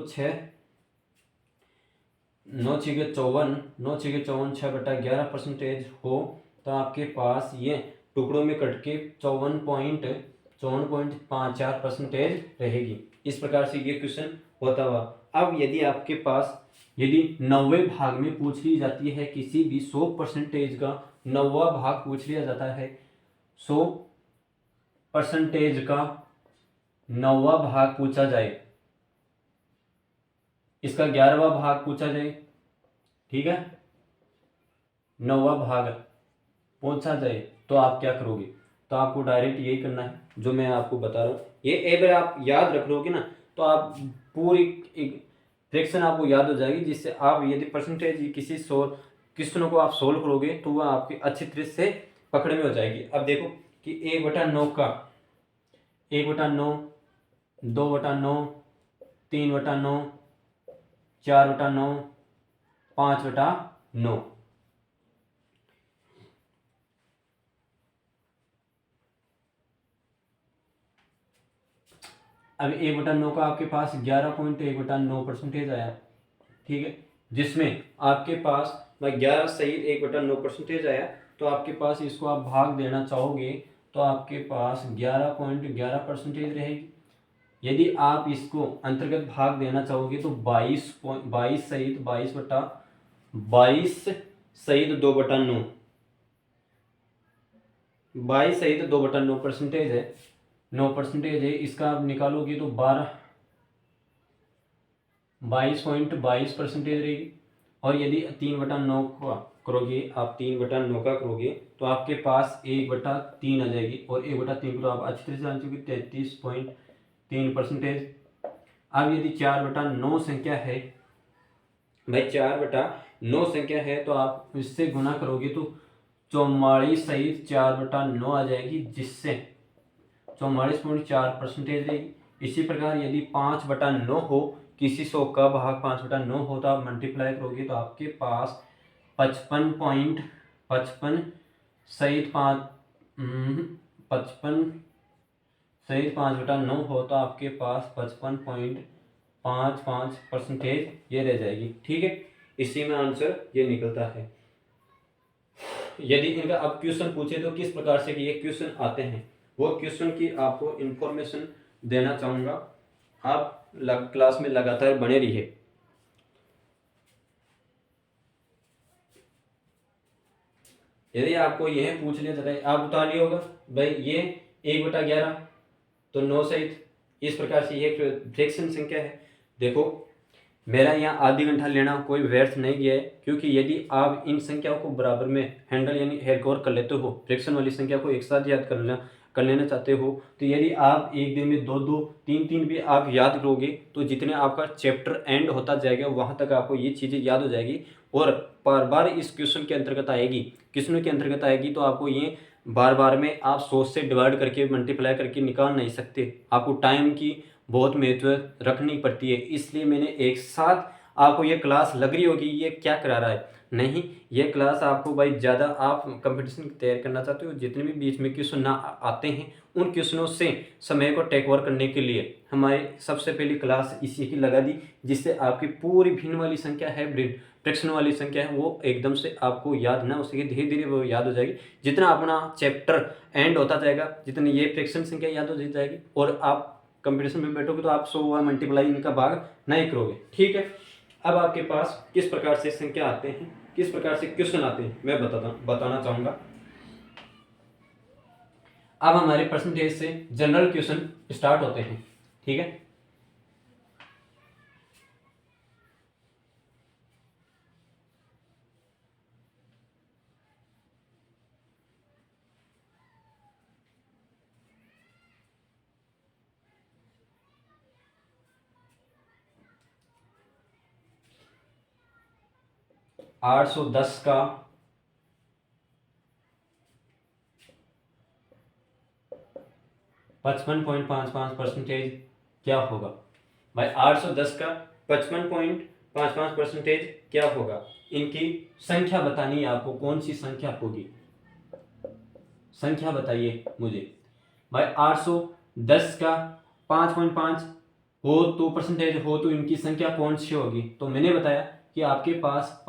9 6 54 6/11% हो तो आपके पास ये टुकड़ों में कट के 54.54% रहेगी। इस प्रकार से ये क्वेश्चन होता हुआ। अब यदि आपके पास यदि 90 भाग में पूछ ली जाती है, किसी भी 100% का 90वां भाग पूछ लिया जाता है, 100% का 9वां भाग पूछा जाए, इसका 11वां भाग पूछा जाए, ठीक है, 9वां भाग पूछा जाए तो आप क्या करोगे? तो आपको डायरेक्ट यही करना है जो मैं आपको बता रहा हूँ। ये एक बार आप याद रख लोगे ना तो आप पूरी एक फ्रैक्शन आपको याद हो जाएगी, जिससे आप यदि परसेंटेज किसी क्वेश्चनों को आप सोल्व करोगे तो वह आपकी अच्छी तरह से पकड़ में हो जाएगी। अब देखो कि 1/9 का 1/9 2/9 3/9 4/9 5/9। अब 1/9 का आपके पास 11.1/9% आया, ठीक है, जिसमें आपके पास 11 सहित 1/9% आया। तो आपके पास इसको आप भाग देना चाहोगे तो आपके पास 11.11% रहेगी। यदि आप इसको अंतर्गत भाग देना चाहोगे तो 22 सहित 2/9 22 सहित 2/9% है, 9% है। इसका आप निकालोगे तो 22.22% रहेगी। और यदि 3/9 का करोगे, आप 3/9 का करोगे तो आपके पास 1/3 आ जाएगी, और 1/3 को तो आप अच्छी तरह से जान चुके 33.3%। अब यदि 4/9 संख्या है भाई, 4/9 संख्या है तो आप इससे गुना करोगे तो 44 सहित 4/9 आ जाएगी, जिससे 44.4% रहेगी। इसी प्रकार यदि 5/9 हो, किसी 100 का भाग 5/9 हो तो आप मल्टीप्लाई करोगे तो आपके पास 55 सहित 5/9 हो तो आपके पास 55.55% ये रह जाएगी, ठीक है। इसी में आंसर ये निकलता है। यदि इनका अब क्वेश्चन पूछे तो किस प्रकार से ये क्वेश्चन आते हैं, वो क्वेश्चन की आपको इंफॉर्मेशन देना चाहूँगा। आप क्लास में लगातार बने रहिए। यदि आपको यह पूछ लिया जाता है, आप बता लिया होगा भाई ये 1/11 तो 9 सहित इस प्रकार से ये फ्रैक्शन संख्या है। देखो मेरा यहाँ आधी घंटा लेना कोई व्यर्थ नहीं गया है, क्योंकि यदि आप इन संख्याओं को बराबर में हैंडल यानी हेरगोर कर लेते हो, फ्रैक्शन वाली संख्या को एक साथ याद कर लेना चाहते हो, तो यदि आप एक दिन में 2-2 3-3 भी आप याद करोगे तो जितने आपका चैप्टर एंड होता जाएगा वहाँ तक आपको ये चीज़ें याद हो जाएगी, और बार बार इस क्वेश्चन के अंतर्गत आएगी, क्वेश्चन के अंतर्गत आएगी तो आपको ये बार बार में आप 100 से डिवाइड करके मल्टीप्लाई करके निकाल नहीं सकते। आपको टाइम की बहुत महत्व रखनी पड़ती है। इसलिए मैंने एक साथ आपको ये क्लास लग रही होगी ये क्या करा रहा है, नहीं, ये क्लास आपको भाई ज़्यादा आप कंपटीशन की तैयारी करना चाहते हो, जितने भी बीच में क्वेश्चन ना आते हैं उन क्वेश्चनों से समय को टेक ओवर करने के लिए हमारी सबसे पहली क्लास इसी की लगा दी, जिससे आपकी पूरी भिन्न वाली संख्या है, फ्रैक्शन वाली संख्या है, वो एकदम से आपको याद ना हो सके, धीरे धीरे वो याद हो जाएगी। जितना अपना चैप्टर एंड होता जाएगा जितनी ये फ्रैक्शन संख्या याद हो जाएगी, और आप कंपटीशन में बैठोगे तो आप 100 मल्टीप्लाई इनका भाग नहीं करोगे। ठीक है, अब आपके पास किस प्रकार से संख्या आते हैं, किस प्रकार से क्वेश्चन आते हैं मैं बताना चाहूँगा। अब हमारे परसेंटेज से जनरल क्वेश्चन स्टार्ट होते हैं। ठीक है, आठ सौ दस का 55.55% क्या होगा। भाई 810 का 55.55% क्या होगा, इनकी संख्या बतानी है आपको, कौन सी संख्या होगी, संख्या बताइए मुझे। भाई 810 का 5.5 हो तो परसेंटेज हो तो इनकी संख्या कौन सी होगी, तो मैंने बताया कि आपके पास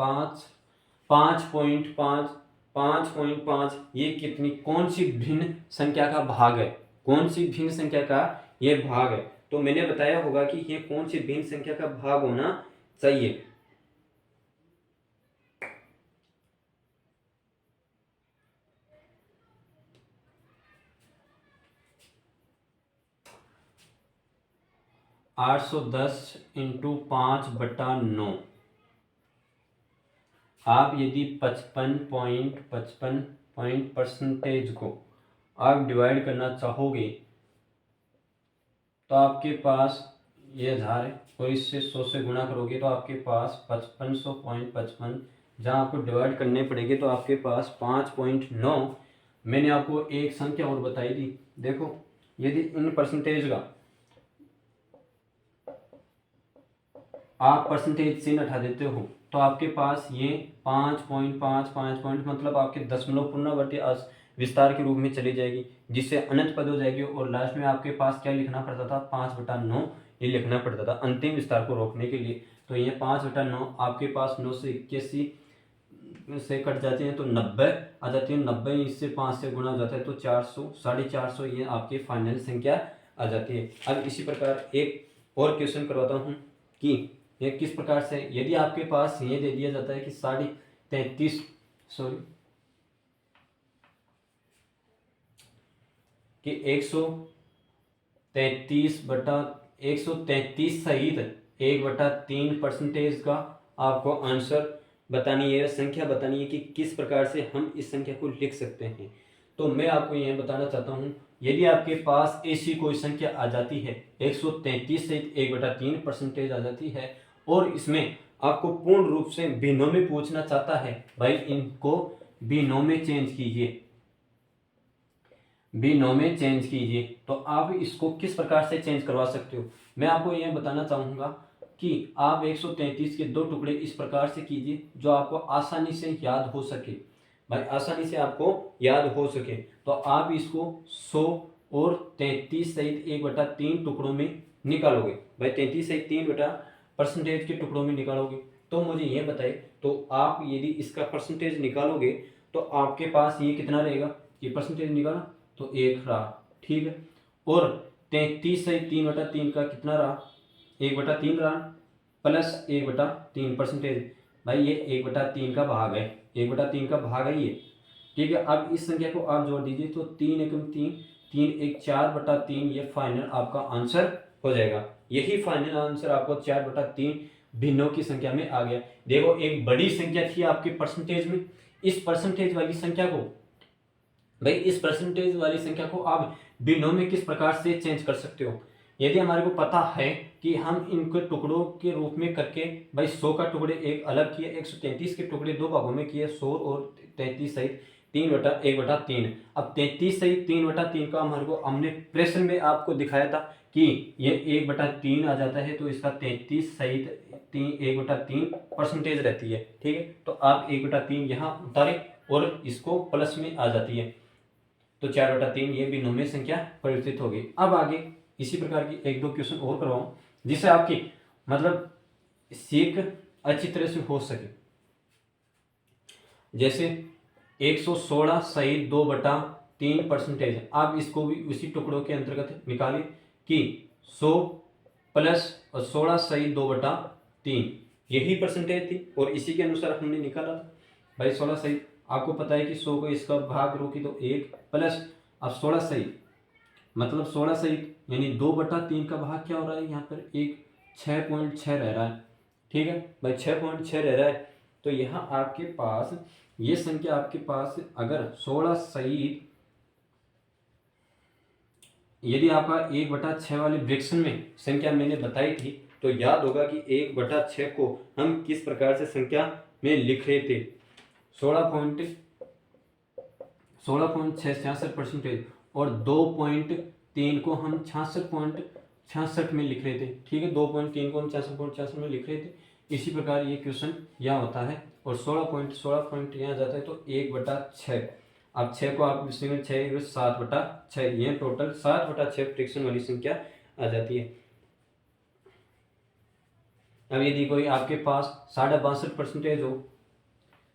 5.5 5.5 ये कितनी कौन सी भिन्न संख्या का भाग है, कौन सी भिन्न संख्या का ये भाग है, तो मैंने बताया होगा कि ये कौन सी भिन्न संख्या का भाग होना चाहिए। आठ सौ दस इंटू 5/9, आप यदि 55.55 परसेंटेज को आप डिवाइड करना चाहोगे तो आपके पास ये 1000 है, और इससे 100 से गुणा करोगे तो आपके पास 5500.55, जहाँ आपको डिवाइड करने पड़ेंगे तो आपके पास 5.9। मैंने आपको एक संख्या और बताई थी, देखो यदि इन परसेंटेज का आप परसेंटेज चिन्ह हटा देते हो तो आपके पास ये 5.5 मतलब आपके दशमलव पुनरावर्ती विस्तार के रूप में चली जाएगी, जिससे अनंत पद हो जाएगी, और लास्ट में आपके पास क्या लिखना पड़ता था, 5/9 ये लिखना पड़ता था अंतिम विस्तार को रोकने के लिए। तो ये 5/9 आपके पास 9 से 81 से कट जाते हैं तो 90 आ जाती है, 90 इससे 5 से गुणा हो जाता है तो 400 450 ये आपकी फाइनल संख्या आ जाती है। अब इसी प्रकार एक और क्वेश्चन करवाता हूँ कि ये किस प्रकार से, यदि आपके पास ये दे दिया जाता है कि 133 सहित 1/3 परसेंटेज का आपको आंसर बतानी है, संख्या बतानी है कि किस प्रकार से हम इस संख्या को लिख सकते हैं। तो मैं आपको यह बताना चाहता हूँ, यदि आपके पास ऐसी कोई संख्या आ जाती है 133 सहित 1/3 परसेंटेज आ जाती है, और इसमें आपको पूर्ण रूप से बिनोमी पूछना चाहता है, भाई इनको बिनोमी चेंज कीजिए, बिनोमी चेंज कीजिए, तो आप इसको किस प्रकार से चेंज करवा सकते हो। मैं आपको यह बताना चाहूँगा कि आप 133 के 2 टुकड़े इस प्रकार से कीजिए जो आपको आसानी से याद हो सके, भाई आसानी से आपको याद हो सके। तो आप इसको 100 और 33 सहित 1/3 टुकड़ों में निकालोगे, भाई 33 सहित 3 बटा परसेंटेज के टुकड़ों में निकालोगे, तो मुझे ये बताइए, तो आप यदि इसका परसेंटेज निकालोगे तो आपके पास ये कितना रहेगा, ये परसेंटेज निकाला तो 1 रहा, ठीक है, और 33 से 3/3 का कितना रहा, 1/3 रहा, प्लस 1/3 परसेंटेज, भाई ये 1/3 का भाग है, 1/3 का भाग है ये, ठीक है। अब इस संख्या को आप जोड़ दीजिए तो 3 एकम 3, 3 1 4/3, ये फाइनल आपका आंसर हो जाएगा। यही फाइनल आंसर आपको 4/3 भिन्नों की संख्या में आ गया। देखो एक बड़ी संख्या थी आपके परसेंटेज में, इस परसेंटेज वाली संख्या को, भाई इस परसेंटेज वाली संख्या को आप भिन्नों में किस प्रकार से चेंज कर सकते हो। यदि हमारे को पता है कि हम इनके टुकड़ों के रूप में करके, भाई 100 का टुकड़े एक अलग किए, 133 के टुकड़े 2 भागों में किए, 100 और 33 सहित 3/1/3। अब 33 सही 3/3 का हमारे को हमने प्रश्न में आपको दिखाया था कि ये 1/3 आ जाता है, तो इसका 33 सहित 1/3 % रहती है। ठीक है, तो आप 1/3 यहाँ उतारे और इसको प्लस में आ जाती है, तो 4/3 ये बिनोमी संख्या परिवर्तित होगी। अब आगे इसी प्रकार की 1-2 क्वेश्चन और करवाऊँ जिससे आपकी मतलब सीख अच्छी तरह से हो सके। जैसे 116 सहित 2/3%। आप इसको भी उसी टुकड़ों के अंतर्गत निकालें कि 100 प्लस 16 सहित 2/3 यही परसेंटेज थी और इसी के अनुसार हमने निकाला था भाई। 16 सहित आपको पता है कि 100 को इसका भाग रोकी तो 1 प्लस अब 16 सहित मतलब 16 सहित यानी 2/3 का भाग क्या हो रहा है यहाँ पर एक 6.6 रह रहा है। ठीक है भाई, 6.6 रह रहा है। तो यहाँ आपके पास ये संख्या आपके पास अगर 16 सहित यदि आपका 1/6 वाले फ्रैक्शन में संख्या मैंने बताई थी तो याद होगा कि 1/6 को हम किस प्रकार से संख्या में लिख रहे थे। 16.66% और 2.3 को हम 66.66 में लिख रहे थे। ठीक है, 2.3 को हम 66.66 में लिख रहे थे। इसी प्रकार ये क्वेश्चन यहाँ होता है और 16 यहाँ जाता है तो 1/6। अब 6 को आप इसमें 6 7/6 ये टोटल 7/6 फ्रैक्शन वाली संख्या आ जाती है। अब यदि कोई आपके पास 62.5% हो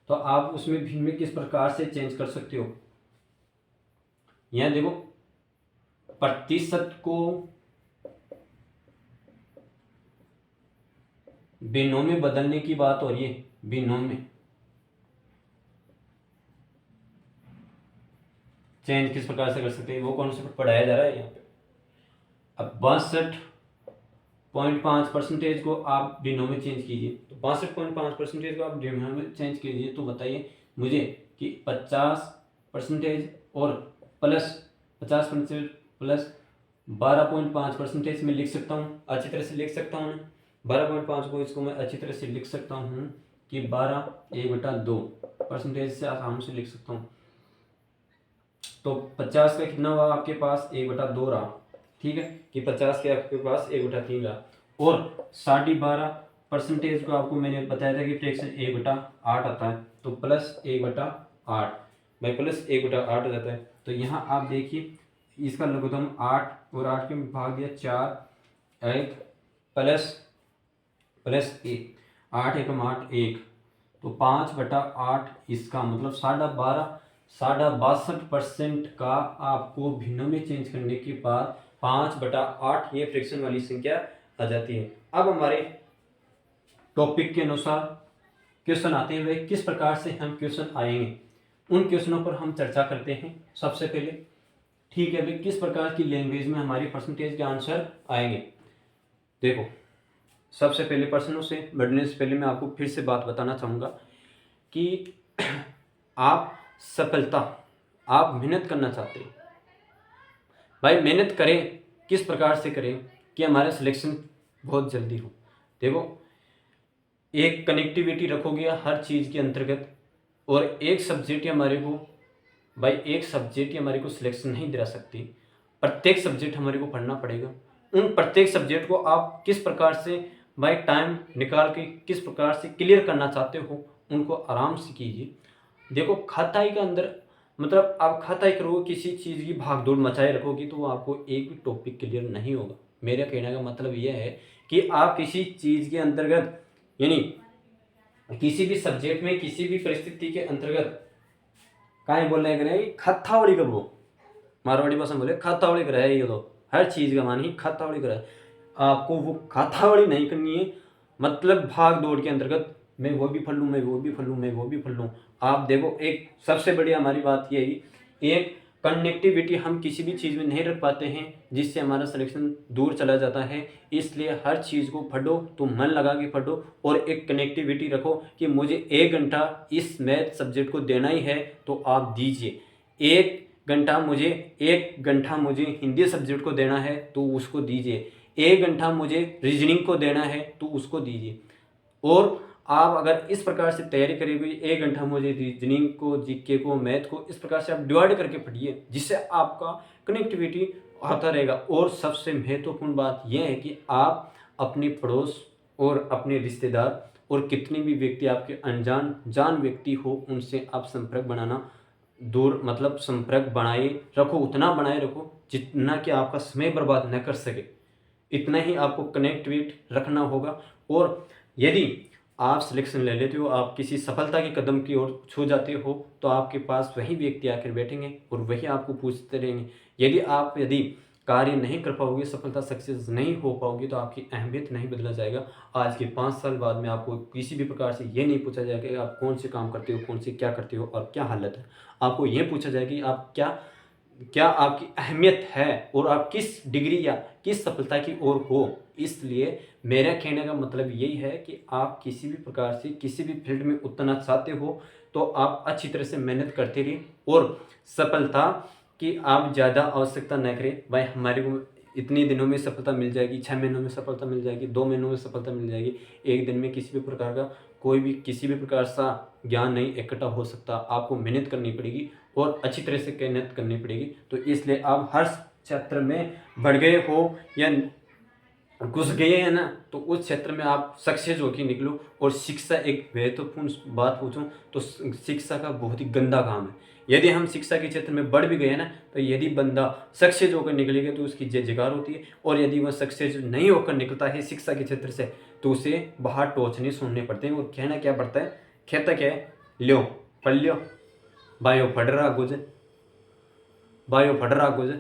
तो आप उसमें भिन्न में किस प्रकार से चेंज कर सकते हो। यहाँ देखो प्रतिशत को बिनों में बदलने की बात हो रही है। बिनों में चेंज किस प्रकार से कर सकते हैं वो कॉन्सेप्ट पढ़ाया जा रहा है यहाँ पे। अब 62.5% को आप बिनों में चेंज कीजिए, तो 62.5% को आप बिनों में चेंज कीजिए। तो बताइए मुझे कि 50% और प्लस 50% प्लस 12.5% में लिख सकता हूँ, अच्छी तरह से लिख सकता हूँ। 12.5 को इसको मैं अच्छी तरह से लिख सकता हूँ कि 12/2% से आराम से लिख सकता हूँ। तो 50 का कितना हुआ आपके पास 1/2 रहा। ठीक है कि 50 के आपके पास 1/3 रहा और 12.5% को आपको मैंने बताया था कि फ्रैक्शन 1/8 आता है, तो प्लस 1/8 भाई प्लस 1/8 आ जाता है। तो यहाँ आप देखिए इसका लघुत्तम 8 और 8 के भाग दिया 4 1 प्लस 1 8 एकम 8 1 तो 5/8 इसका मतलब 62% का आपको भिन्नों में चेंज करने के बाद 5/8 ये फ्रैक्शन वाली संख्या आ जाती है। अब हमारे टॉपिक के अनुसार क्वेश्चन आते हैं, वे किस प्रकार से हम क्वेश्चन आएंगे उन क्वेश्चनों पर हम चर्चा करते हैं सबसे पहले। ठीक है भाई, किस प्रकार की लैंग्वेज में हमारी परसेंटेज के आंसर आएंगे। देखो सबसे पहले प्रश्नों से बढ़ने से पहले मैं आपको फिर से बात बताना चाहूँगा कि आप सफलता आप मेहनत करना चाहते हैं भाई, मेहनत करें। किस प्रकार से करें कि हमारा सिलेक्शन बहुत जल्दी हो। देखो एक कनेक्टिविटी रखोगे हर चीज़ के अंतर्गत और एक सब्जेक्ट हमारे को भाई एक सब्जेक्ट हमारे को सिलेक्शन नहीं दिला सकती। प्रत्येक सब्जेक्ट हमारे को पढ़ना पड़ेगा। उन प्रत्येक सब्जेक्ट को आप किस प्रकार से भाई टाइम निकाल के किस प्रकार से क्लियर करना चाहते हो उनको आराम से कीजिए। देखो खताई के अंदर मतलब आप खताई करोगे किसी चीज़ की भाग दौड़ मचाए रखोगी तो वो आपको एक भी टॉपिक क्लियर नहीं होगा। मेरा कहने का मतलब यह है कि आप किसी चीज़ के अंतर्गत यानी किसी भी सब्जेक्ट में किसी भी परिस्थिति के अंतर्गत कहीं बोलने के नहीं खत्तावड़ी कर वो मारवाड़ी भाषा बोले खत्तावड़ी कर है। ये तो हर चीज़ का मान ही खत्तावड़ी कर है। आपको वो खत्तावड़ी नहीं करनी है। मतलब भाग दौड़ के अंतर्गत मैं वो भी पढ़ लूँ मैं वो भी पढ़ लूँ मैं वो भी पढ़ लूँ। आप देखो एक सबसे बड़ी हमारी बात यही एक कनेक्टिविटी हम किसी भी चीज़ में नहीं रख पाते हैं जिससे हमारा सिलेक्शन दूर चला जाता है। इसलिए हर चीज़ को पढ़ो तो मन लगा के पढ़ो और एक कनेक्टिविटी रखो कि मुझे 1 घंटा इस मैथ सब्जेक्ट को देना ही है तो आप दीजिए। 1 घंटा मुझे हिंदी सब्जेक्ट को देना है तो उसको दीजिए। 1 घंटा मुझे रीजनिंग को देना है तो उसको दीजिए। और आप अगर इस प्रकार से तैयारी करेंगे, 1 घंटा मुझे रीजनिंग को, जीके को, मैथ को इस प्रकार से आप डिवाइड करके पढ़िए, जिससे आपका कनेक्टिविटी आता रहेगा। और सबसे महत्वपूर्ण बात यह है कि आप अपने पड़ोस और अपने रिश्तेदार और कितने भी व्यक्ति आपके अनजान जान व्यक्ति हो, उनसे आप संपर्क बनाना दूर मतलब संपर्क बनाए रखो, उतना बनाए रखो जितना कि आपका समय बर्बाद न कर सके, इतना ही आपको कनेक्टिवेट रखना होगा। और यदि आप सिलेक्शन ले लेते हो, आप किसी सफलता के कदम की ओर छू जाते हो, तो आपके पास वही व्यक्ति आकर बैठेंगे और वही आपको पूछते रहेंगे। यदि कार्य नहीं कर पाओगे, सफलता सक्सेस नहीं हो पाओगे, तो आपकी अहमियत नहीं बदला जाएगा। आज के 5 साल बाद में आपको किसी भी प्रकार से ये नहीं पूछा जाएगा कि आप कौन से काम करते हो, कौन से क्या करते हो और क्या हालत है। आपको ये पूछा जाएगा कि आप क्या आपकी अहमियत है और आप किस डिग्री या किस सफलता की ओर हो। इसलिए मेरा कहने का मतलब यही है कि आप किसी भी प्रकार से किसी भी फील्ड में उतरना चाहते हो, तो आप अच्छी तरह से मेहनत करते रहिए और सफलता की आप ज़्यादा आवश्यकता न करें। भाई हमारे को इतने दिनों में सफलता मिल जाएगी, 6 महीनों में सफलता मिल जाएगी, 2 महीनों में सफलता मिल जाएगी। एक दिन में किसी भी प्रकार का किसी भी प्रकार सा ज्ञान नहीं इकट्ठा हो सकता। आपको मेहनत करनी पड़ेगी और अच्छी तरह से मेहनत करनी पड़ेगी। तो इसलिए आप हर क्षेत्र में बढ़ गए हो या घुस गए हैं ना, तो उस क्षेत्र में आप सक्सेस होकर निकलो। और शिक्षा एक महत्वपूर्ण बात पूछूं तो शिक्षा का बहुत ही गंदा काम है। यदि हम शिक्षा के क्षेत्र में बढ़ भी गए ना, तो यदि बंदा सक्सेस होकर निकलेगा तो उसकी जय जयकार होती है। और यदि वह सक्सेस नहीं होकर निकलता है शिक्षा के क्षेत्र से, तो उसे बाहर टोचने सुनने पड़ते हैं और कहना क्या पड़ता है, कहता क्या है, लो पढ़ लियो भाइयों, पढ़ रहा गुज भाइयों, पढ़ रहा गुज,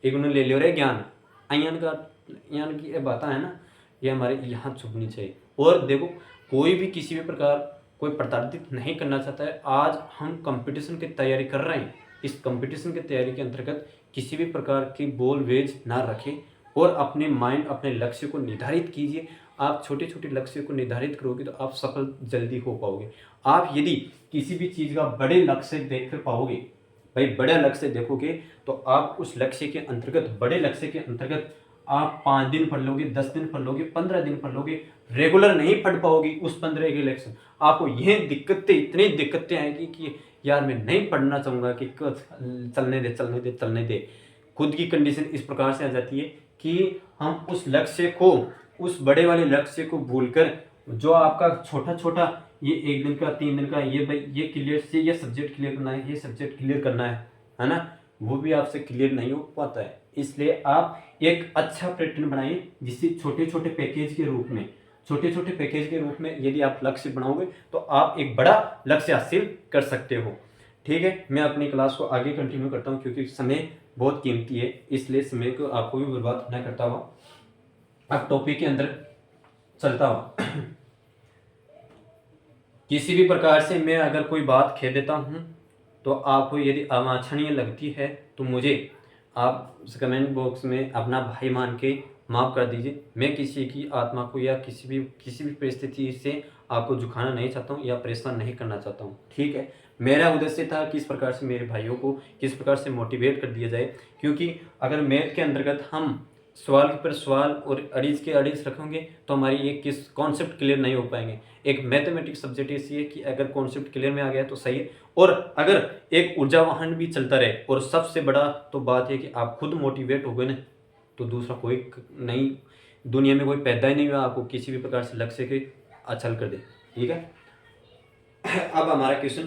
एक उन्हें ले लियो रे ज्ञान। अयन का यानी कि ये बात है ना, ये हमारे यहाँ छुपनी चाहिए। और देखो, कोई भी किसी भी प्रकार कोई प्रताड़ित नहीं करना चाहता है। आज हम कंपटीशन की तैयारी कर रहे हैं, इस कंपटीशन की तैयारी के अंतर्गत किसी भी प्रकार की बोल वेज ना रखें और अपने माइंड, अपने लक्ष्य को निर्धारित कीजिए। आप छोटे छोटे लक्ष्य को निर्धारित करोगे तो आप सफल जल्दी हो पाओगे। आप यदि किसी भी चीज़ का बड़े लक्ष्य देख कर पाओगे, भाई बड़ा लक्ष्य देखोगे, तो आप उस लक्ष्य के अंतर्गत, बड़े लक्ष्य के अंतर्गत आप 5 दिन पढ़ लोगे, 10 दिन पढ़ लोगे, 15 दिन पढ़ लोगे, रेगुलर नहीं पढ़ पाओगे उस 15 के लक्ष्य। आपको यह दिक्कतें, इतनी दिक्कतें आएगी कि यार मैं नहीं पढ़ना चाहूँगा, कि चलने दे। खुद की कंडीशन इस प्रकार से आ जाती है कि हम उस लक्ष्य को, उस बड़े वाले लक्ष्य को भूलकर जो आपका छोटा छोटा, ये 1 दिन का, 3 दिन का, ये भाई ये क्लियर से, ये सब्जेक्ट क्लियर करना है, ये सब्जेक्ट क्लियर करना है ना, वो भी आपसे क्लियर नहीं हो पाता है। इसलिए आप एक अच्छा पैटर्न बनाइए, जिससे छोटे छोटे पैकेज के रूप में यदि आप लक्ष्य बनाओगे तो आप एक बड़ा लक्ष्य हासिल कर सकते हो। ठीक है, मैं अपनी क्लास को आगे कंटिन्यू करता हूँ, क्योंकि समय बहुत कीमती है, इसलिए समय को आपको भी बर्बाद न करता हुआ अब टॉपिक के अंदर चलता हुआ किसी भी प्रकार से मैं अगर कोई बात कह देता हूँ तो आपको यदि अवांछनीय लगती है तो मुझे आप कमेंट बॉक्स में अपना भाई मान के माफ़ कर दीजिए। मैं किसी की आत्मा को या किसी भी परिस्थिति से आपको झुकाना नहीं चाहता हूँ या परेशान नहीं करना चाहता हूँ। ठीक है, मेरा उद्देश्य था किस प्रकार से मेरे भाइयों को किस प्रकार से मोटिवेट कर दिया जाए, क्योंकि अगर मैथ के अंतर्गत हम सवाल पर सवाल और अड़ीज के अड़ीज रखेंगे तो हमारी ये किस कॉन्सेप्ट क्लियर नहीं हो पाएंगे। एक मैथमेटिक्स सब्जेक्ट ऐसी है कि अगर कॉन्सेप्ट क्लियर में आ गया तो सही है, और अगर एक ऊर्जा वाहन भी चलता रहे, और सबसे बड़ा तो बात है कि आप खुद मोटिवेट हो गए ना, तो दूसरा कोई नई दुनिया में कोई पैदा ही नहीं हुआ आपको किसी भी प्रकार से लक्ष्य के अचल कर दे। ठीक है, अब हमारा क्वेश्चन,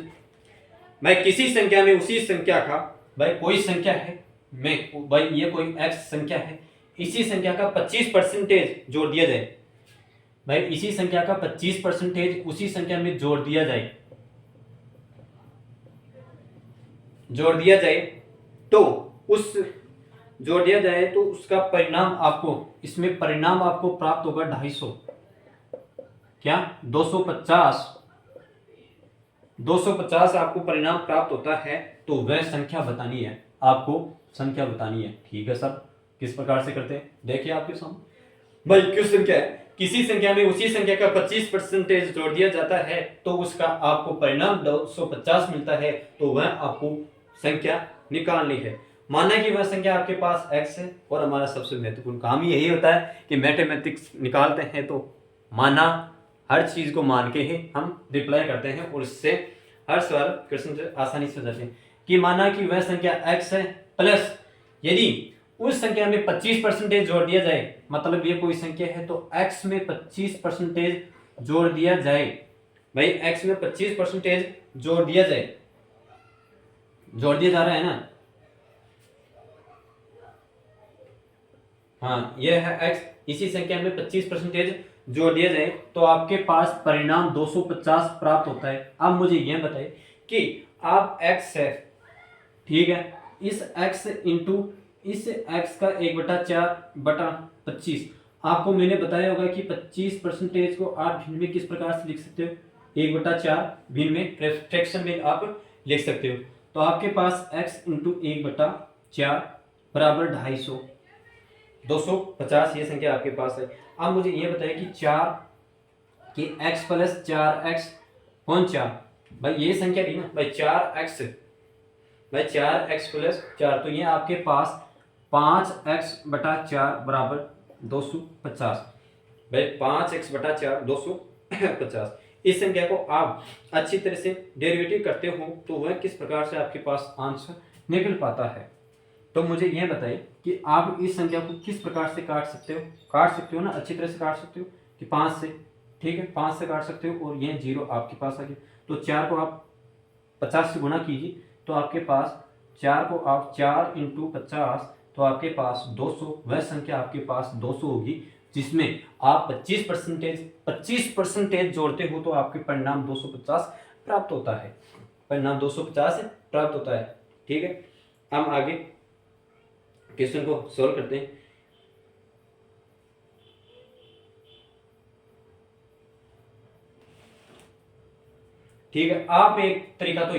भाई किसी संख्या में उसी संख्या का, भाई कोई संख्या है, मैं भाई ये कोई x संख्या है, इसी संख्या का 25% जोड़ दिया जाए। भाई इसी संख्या का 25% उसी संख्या में जोड़ दिया जाए तो उसका परिणाम आपको, इसमें परिणाम आपको प्राप्त होगा 250, क्या 250 आपको परिणाम प्राप्त होता है। तो वह संख्या बतानी है आपको, संख्या बतानी है। ठीक है सर, किस प्रकार से करते हैं देखिए आपके सामने। भाई क्यों संख्या है, किसी संख्या में उसी संख्या का 25% जोड़ दिया जाता है तो उसका आपको परिणाम 250 मिलता है, तो वह आपको संख्या निकालनी है। माना कि वह संख्या आपके पास x है, और हमारा सबसे महत्वपूर्ण काम ही यही होता है कि मैथमेटिक्स निकालते हैं तो माना हर चीज को मान के ही हम रिप्लाई करते हैं और इससे हर सवाल क्वेश्चन आसानी से हो जाते हैं। कि माना कि वह संख्या x है प्लस यदि उस संख्या में 25% जोड़ दिया जाए, मतलब ये कोई संख्या है तो x में 25% जोड़ दिया जाए। भाई x में 25% जोड़ दिया जाए, जोड़ दिया जा रहा है ना, हाँ ये है x, इसी संख्या में 25% जोड़ दिया जाए तो आपके पास परिणाम 250 प्राप्त होता है। अब मुझे यह बताइए कि आप x है, ठीक है, इस x इंटू इस x का 1/4/25, आपको मैंने बताया होगा कि 25% को आप भिन्न में किस प्रकार से लिख सकते हो, 1/4 भिन्न में फ्रैक्शन में आप लिख सकते हो। तो आपके पास x इंटू 1/4 बराबर 250, 250 ये संख्या आपके पास है। अब मुझे ये बताइए कि 4 कि x प्लस 4x कौन 4, भाई ये संख्या थी ना भाई 4x, भाई 4x प्लस 4, तो ये आपके पास 5x/4 बराबर 250, भाई 5x/4 250। इस संख्या को आप अच्छी तरह से डेरिवेटिव करते हो तो वह किस प्रकार से आपके पास आंसर निकल पाता है। तो मुझे यह बताइए कि आप इस संख्या को किस प्रकार से काट सकते हो ना, अच्छी तरह से काट सकते हो कि 5 से, ठीक है 5 से काट सकते हो और ये 0 आपके पास आ गया। तो 4 को आप 50 से गुणा कीजिए तो आपके पास 4 को आप 4 इंटू 50 तो आपके पास 200, वह संख्या आपके पास 200 होगी जिसमें आप 25% जोड़ते हो तो आपके परिणाम 250 प्राप्त होता है, परिणाम 250 प्राप्त होता है। ठीक है, हम आगे क्वेश्चन को सॉल्व करते हैं। ठीक है, आपका एक तरीका तो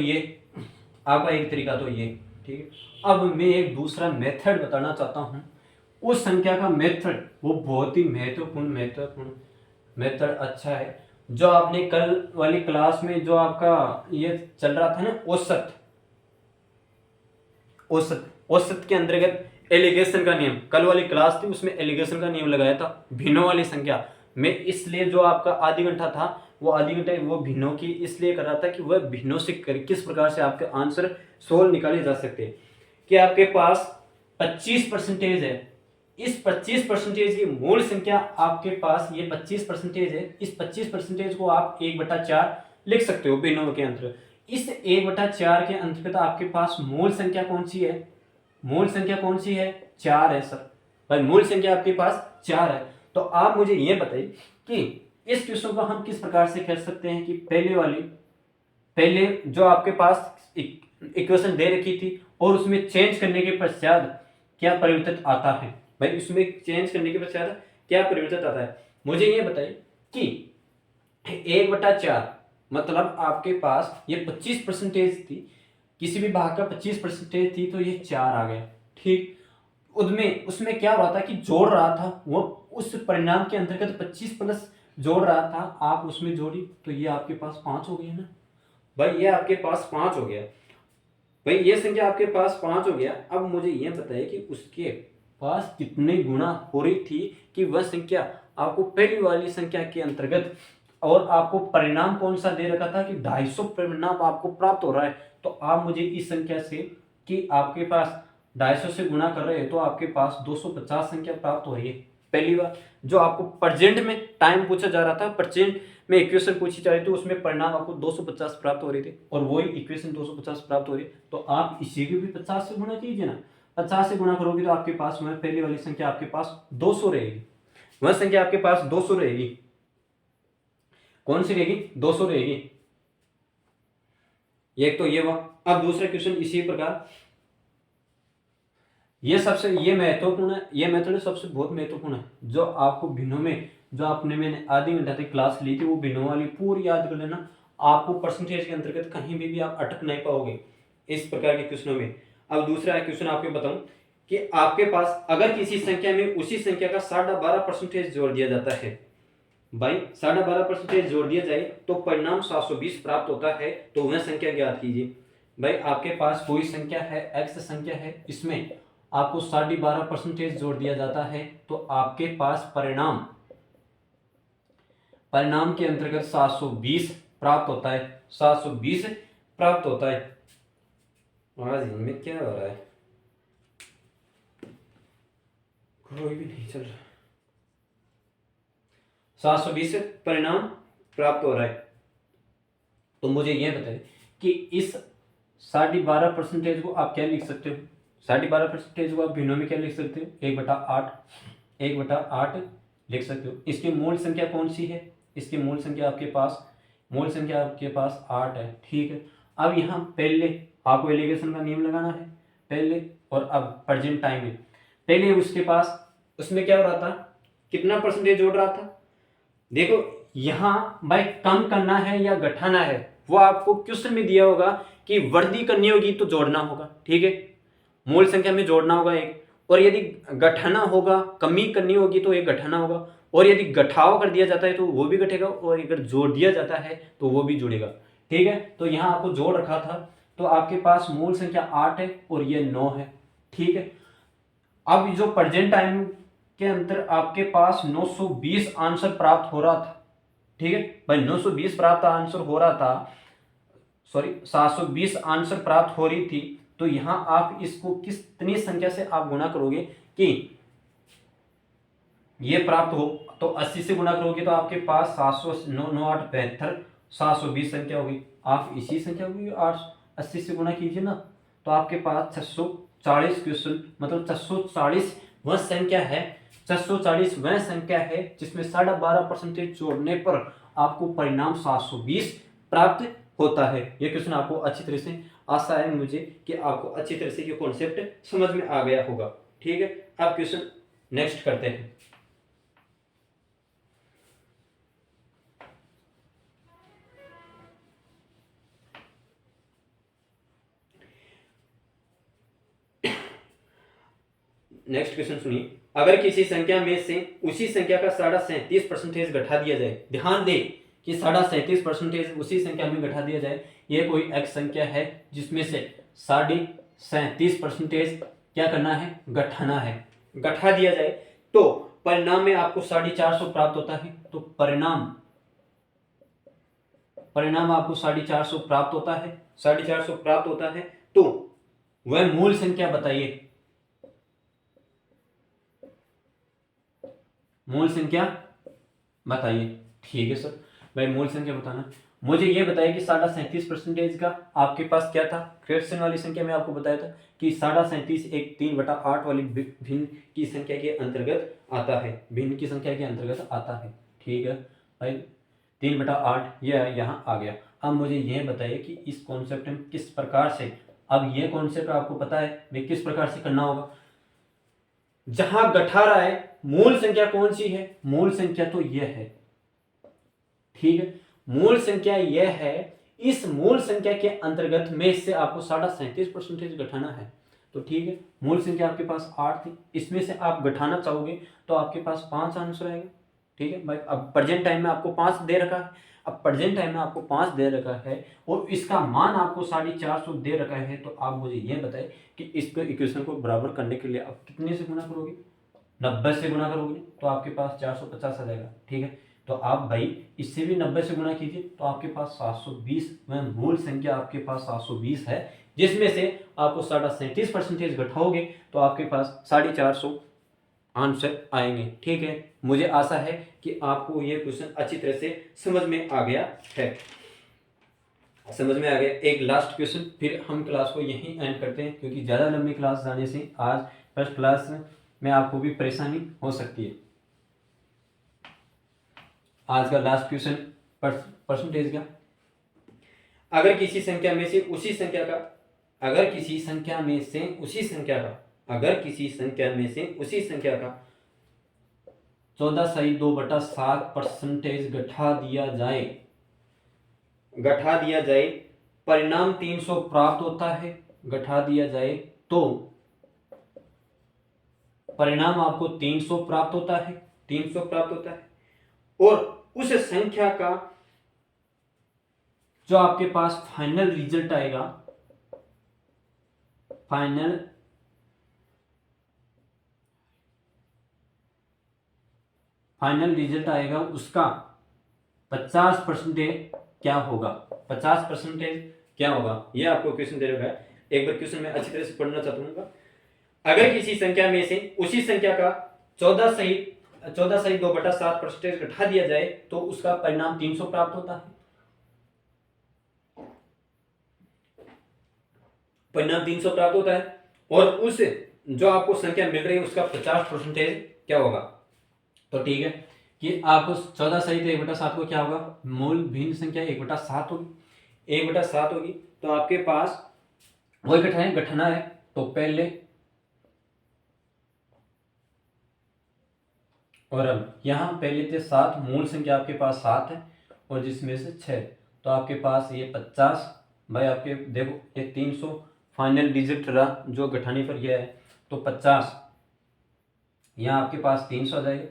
ये, ठीक है। अब मैं एक दूसरा मेथड बताना चाहता हूं, उस संख्या का मेथड, वो बहुत ही महत्वपूर्ण मेथड अच्छा है, जो आपने कल वाली क्लास में जो आपका ये चल रहा था ना औसत के अंतर्गत एलिगेशन का नियम, कल वाली क्लास थी उसमें एलिगेशन का नियम लगाया था भिन्नों वाली संख्या में। इसलिए जो आपका आधी घंटा था वो आधी घंटे वो भिन्नों की इसलिए कर रहा था कि वह भिन्नों से किस प्रकार से आपके आंसर सोल्व निकाले जा सकते हैं। कि आपके पास 25% है, इस 25% की मूल संख्या आपके पास ये 25% है, इस 25% को आप 1/4 लिख सकते हो भिन्नों के अंतर्गत। इस 1/4 के अंतर्गत आपके पास मूल संख्या कौन सी है, मूल संख्या कौन सी है, 4 है सर, भाई मूल संख्या आपके पास 4 है। तो आप मुझे ये बताइए कि इस क्वेश्चन को हम किस प्रकार से कर सकते हैं कि पहले जो आपके पास इक्वेशन दे रखी थी और उसमें चेंज करने के पश्चात क्या परिवर्तन आता है, भाई उसमें चेंज करने के पश्चात क्या परिवर्तन आता है। मुझे ये बताइए कि 1/4 मतलब आपके पास ये 25% थी, किसी भी भाग का 25% थी तो ये 4 आ गया, ठीक। उसमें क्या हो रहा था कि जोड़ रहा था वो उस परिणाम के अंतर्गत 25 प्लस जोड़ रहा था, आप उसमें जोड़ी तो ये आपके पास 5 हो गया ना, भाई ये आपके पास 5 हो गया, भाई ये संख्या आपके पास 5 हो गया। अब मुझे ये बताइए कि उसके पास कितने गुना हो रही थी कि वह संख्या आपको पहली वाली संख्या के अंतर्गत, और आपको परिणाम कौन सा दे रखा था कि 250 परिणाम आपको प्राप्त हो रहा है। तो आप मुझे इस संख्या से कि आपके पास 250 से गुणा कर रहे हैं तो आपके पास 250 संख्या प्राप्त हो रही है। पहली बार जो आपको प्रेजेंट में टाइम पूछा जा रहा था, प्रेजेंट में इक्वेशन पूछी जा रही थी, उसमें परिणाम आपको 250 प्राप्त हो रहे थे और वही इक्वेशन 250 प्राप्त हो रही है। तो आप इसी को भी 50 से गुणा कीजिए ना, 50 से गुणा करोगे तो आपके पास वह पहली वाली संख्या आपके पास 200 रहेगी, वह संख्या आपके पास 200 रहेगी। कौन सी रहेगी, 200 रहेगी। एक तो ये हुआ। अब दूसरा क्वेश्चन इसी प्रकार, ये महत्वपूर्ण है, ये मेथड सबसे बहुत महत्वपूर्ण है, जो आपको भिन्नों में जो आपने मैंने आधी घंटा तक क्लास ली थी वो भिन्नों वाली पूरी याद कर लेना, आपको परसेंटेज के अंतर्गत कहीं भी आप अटक नहीं पाओगे इस प्रकार के क्वेश्चनों में। अब दूसरा क्वेश्चन आपको बताऊं कि आपके पास अगर किसी संख्या में उसी संख्या का 12.5% जोड़ दिया जाता है, भाई 12.5% जोड़ दिया जाए तो परिणाम 720 प्राप्त होता है, तो वह संख्या ज्ञात कीजिए। भाई आपके पास कोई संख्या है, x संख्या है, इसमें आपको 12.5% जोड़ दिया जाता है तो आपके पास परिणाम के अंतर्गत 720 प्राप्त होता है, 720 प्राप्त होता है। आज इनमें क्या हो रहा है, कोई भी नहीं चल रहा। 720 परिणाम प्राप्त हो रहा है। तो मुझे यह बताइए कि इस 12.5% को आप क्या लिख सकते हो? 12.5% को आप भिन्नों में क्या लिख सकते हो? 1/8, 1/8 लिख सकते हो। इसकी मूल संख्या कौन सी है? इसकी मूल संख्या आपके पास 8 है, ठीक है। अब यहाँ पहले आपको एलिगेशन का नियम लगाना है, पहले और अब प्रेजेंट टाइम में। पहले उसके पास उसमें क्या हो रहा था, कितना परसेंटेज जोड़ रहा था? देखो यहाँ भाई कम करना है या घटाना है वो आपको क्वेश्चन में दिया होगा कि वृद्धि करनी होगी तो जोड़ना होगा, ठीक है। मूल संख्या में जोड़ना होगा एक, और यदि घटाना होगा, कमी करनी होगी तो एक घटाना होगा, और यदि घटाव कर दिया जाता है तो वो भी घटेगा, और अगर जोड़ दिया जाता है तो वो भी जुड़ेगा, ठीक है। तो यहाँ आपको जोड़ रखा था, तो आपके पास मूल संख्या 8 है और ये 9 है, ठीक है। अब जो प्रेजेंट टाइम के अंदर आपके पास 920 आंसर प्राप्त हो रहा था, ठीक है भाई। 920 प्राप्त आंसर हो रहा था, सॉरी 720 आंसर प्राप्त हो रही थी। तो यहां आप इसको कितनी संख्या से आप गुणा करोगे कि ये प्राप्त हो, तो 80 से गुणा करोगे तो आपके पास 709 720 संख्या होगी। आप इसी संख्या को 80 से गुणा कीजिए ना, तो आपके पास 640 क्वेश्चन, मतलब 640 वह संख्या है, 640 वह संख्या है जिसमें 12.5% जोड़ने पर आपको परिणाम 720 प्राप्त होता है। यह क्वेश्चन आपको अच्छी तरह से, आशा है मुझे कि आपको अच्छी तरह से ये कॉन्सेप्ट समझ में आ गया होगा, ठीक है। अब क्वेश्चन नेक्स्ट करते हैं। नेक्स्ट क्वेश्चन सुनिए। अगर किसी संख्या में से उसी संख्या का 37.5% घटा दिया जाए, ध्यान दे कि 37.5% उसी संख्या में घटा दिया जाए। यह कोई x संख्या है जिसमें से 37.5% क्या करना है, घटाना है, घटा दिया जाए, तो परिणाम में आपको 450 प्राप्त होता है। तो परिणाम आपको 450 प्राप्त होता है, 450 प्राप्त होता है। तो वह मूल संख्या बताइए, मूल संख्या बताइए, ठीक है सर। भाई मूल संख्या बताना, मुझे ये बताइए कि 37.5% का आपके पास क्या था, फ्रैक्शन वाली संख्या में आपको बताया था कि 37.5 एक 3/8 वाली भिन्न की संख्या के अंतर्गत आता है, भिन्न की संख्या के अंतर्गत आता है, ठीक है भाई। 3/8 यह यहाँ आ गया। अब मुझे यह बताइए कि इस कॉन्सेप्ट में किस प्रकार से, अब ये कॉन्सेप्ट आपको पता है भाई किस प्रकार से करना होगा। जहां घटा रहा है मूल संख्या कौन सी है, मूल संख्या तो यह है, ठीक है। मूल संख्या यह है, इस मूल संख्या के अंतर्गत में इससे आपको 37.5% घटाना है। तो ठीक है, मूल संख्या आपके पास 8 थी, इसमें से आप घटाना चाहोगे तो आपके पास 5 आंसर आएगा, ठीक है भाई। अब प्रेजेंट टाइम में आपको 5 दे रखा है, अब प्रेजेंट टाइम में आपको 5 दे रखा है और इसका मान आपको 450 दे रखा है। तो आप मुझे यह बताएं कि इसको इक्वेशन को बराबर करने के लिए आप कितने से गुणा करोगे, 90 से गुणा करोगे तो आपके पास 450 आ जाएगा, ठीक है। तो आप भाई इससे भी 90 से गुणा कीजिए तो आपके पास 720, वह मूल संख्या आपके पास 720 है, जिसमें से आपको 37.5% घटाओगे तो आपके पास 450 आंसर आएंगे, ठीक है। मुझे आशा है कि आपको ये क्वेश्चन अच्छी तरह से समझ में आ गया है, समझ में आ गया। एक लास्ट क्वेश्चन, फिर हम क्लास को यहीं एंड करते हैं, क्योंकि ज़्यादा लंबी क्लास जाने से आज फर्स्ट क्लास में आपको भी परेशानी हो सकती है। आज का लास्ट क्वेश्चन परसेंटेज का, अगर किसी संख्या में से उसी संख्या का, अगर किसी संख्या में से उसी संख्या का, अगर किसी संख्या में से उसी संख्या का 14.2/7% घटा दिया जाए, घटा दिया जाए, परिणाम 300 प्राप्त होता है, घटा दिया जाए तो परिणाम आपको 300 प्राप्त होता है, 300 प्राप्त होता है। और उस संख्या का जो आपके पास फाइनल रिजल्ट आएगा, फाइनल रिजल्ट आएगा उसका 50% क्या होगा, 50% क्या होगा, ये आपको क्वेश्चन दे रखा है। एक बार क्वेश्चन मैं अच्छी तरह से पढ़ना चाहूंगा। अगर किसी संख्या में से उसी संख्या का 14 सही 2/7% घटा दिया जाए तो उसका परिणाम 300 प्राप्त होता है। परिणाम 300 प्राप्त होता है और उस जो आपको संख्या मिल रही है उसका 50% क्या होगा। तो ठीक है कि आपको 14 सही तो 1/7 को क्या होगा, मूल भिन्न संख्या 1/7 होगी, 1/7 होगी। तो आपके पास वही घटाना है तो पहले और अब यहाँ पहले थे 7, मूल संख्या आपके पास 7 है और जिसमें से 6, तो आपके पास ये 50 भाई आपके देखो ये 300 फाइनल डिजिट रहा जो घटाने पर यह है, तो 50 यहाँ आपके पास 300 आ जाएगा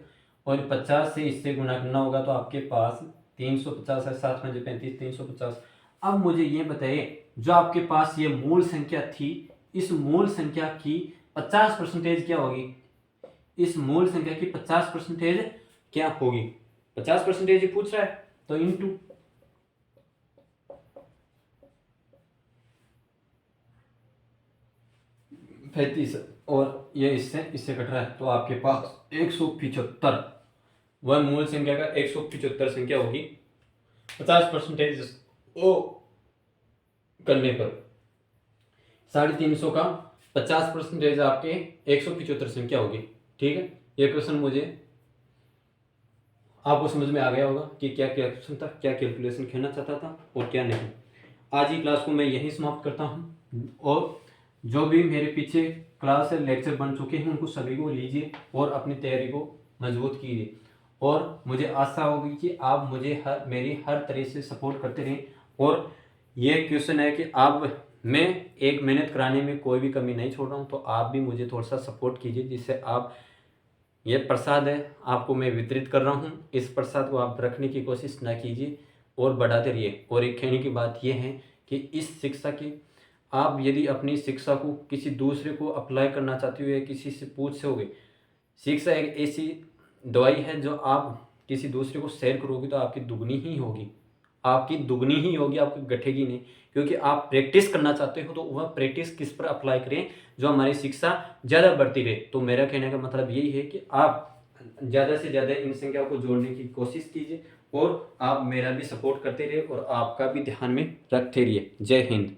और 50 से इससे गुणा करना होगा तो आपके पास 350 है, 7 5 35 350। अब मुझे ये बताइए जो आपके पास ये मूल संख्या थी, इस मूल संख्या की 50% क्या होगी, इस मूल संख्या की 50% क्या होगी, 50% पूछ रहा है तो इंटू 35 और ये इससे कट रहा है तो आपके पास 175 वह मूल संख्या का 175 संख्या होगी 50% ओ करने पर 350 का 50% आपके 175 संख्या होगी। ठीक है, ये क्वेश्चन मुझे आपको समझ में आ गया होगा कि क्या क्या क्वेश्चन था, क्या कैलकुलेशन खेलना चाहता था और क्या नहीं। आज की क्लास को मैं यहीं समाप्त करता हूं और जो भी मेरे पीछे क्लास है लेक्चर बन चुके हैं उनको सभी को लीजिए और अपनी तैयारी को मजबूत कीजिए और मुझे आशा होगी कि आप मुझे मेरी हर तरह से सपोर्ट करते रहें। और ये क्वेश्चन है कि आप मैं एक मेहनत कराने में कोई भी कमी नहीं छोड़ रहा हूँ, तो आप भी मुझे थोड़ा सा सपोर्ट कीजिए जिससे आप ये प्रसाद है आपको मैं वितरित कर रहा हूँ, इस प्रसाद को आप रखने की कोशिश ना कीजिए और बढ़ाते रहिए। और एक कहने की बात यह है कि इस शिक्षा की आप यदि अपनी शिक्षा को किसी दूसरे को अप्लाई करना चाहते हो या किसी से पूछ सोगे, शिक्षा एक ऐसी दवाई है जो आप किसी दूसरे को शेयर करोगे तो आपकी दुगनी ही होगी, आपकी दुगनी ही होगी, आपकी घटेगी नहीं। क्योंकि आप प्रैक्टिस करना चाहते हो तो वह प्रैक्टिस किस पर अप्लाई करें, जो हमारी शिक्षा ज़्यादा बढ़ती रहे। तो मेरा कहने का मतलब यही है कि आप ज़्यादा से ज़्यादा इन संख्याओं को जोड़ने की कोशिश कीजिए और आप मेरा भी सपोर्ट करते रहिए और आपका भी ध्यान में रखते रहिए। जय हिंद।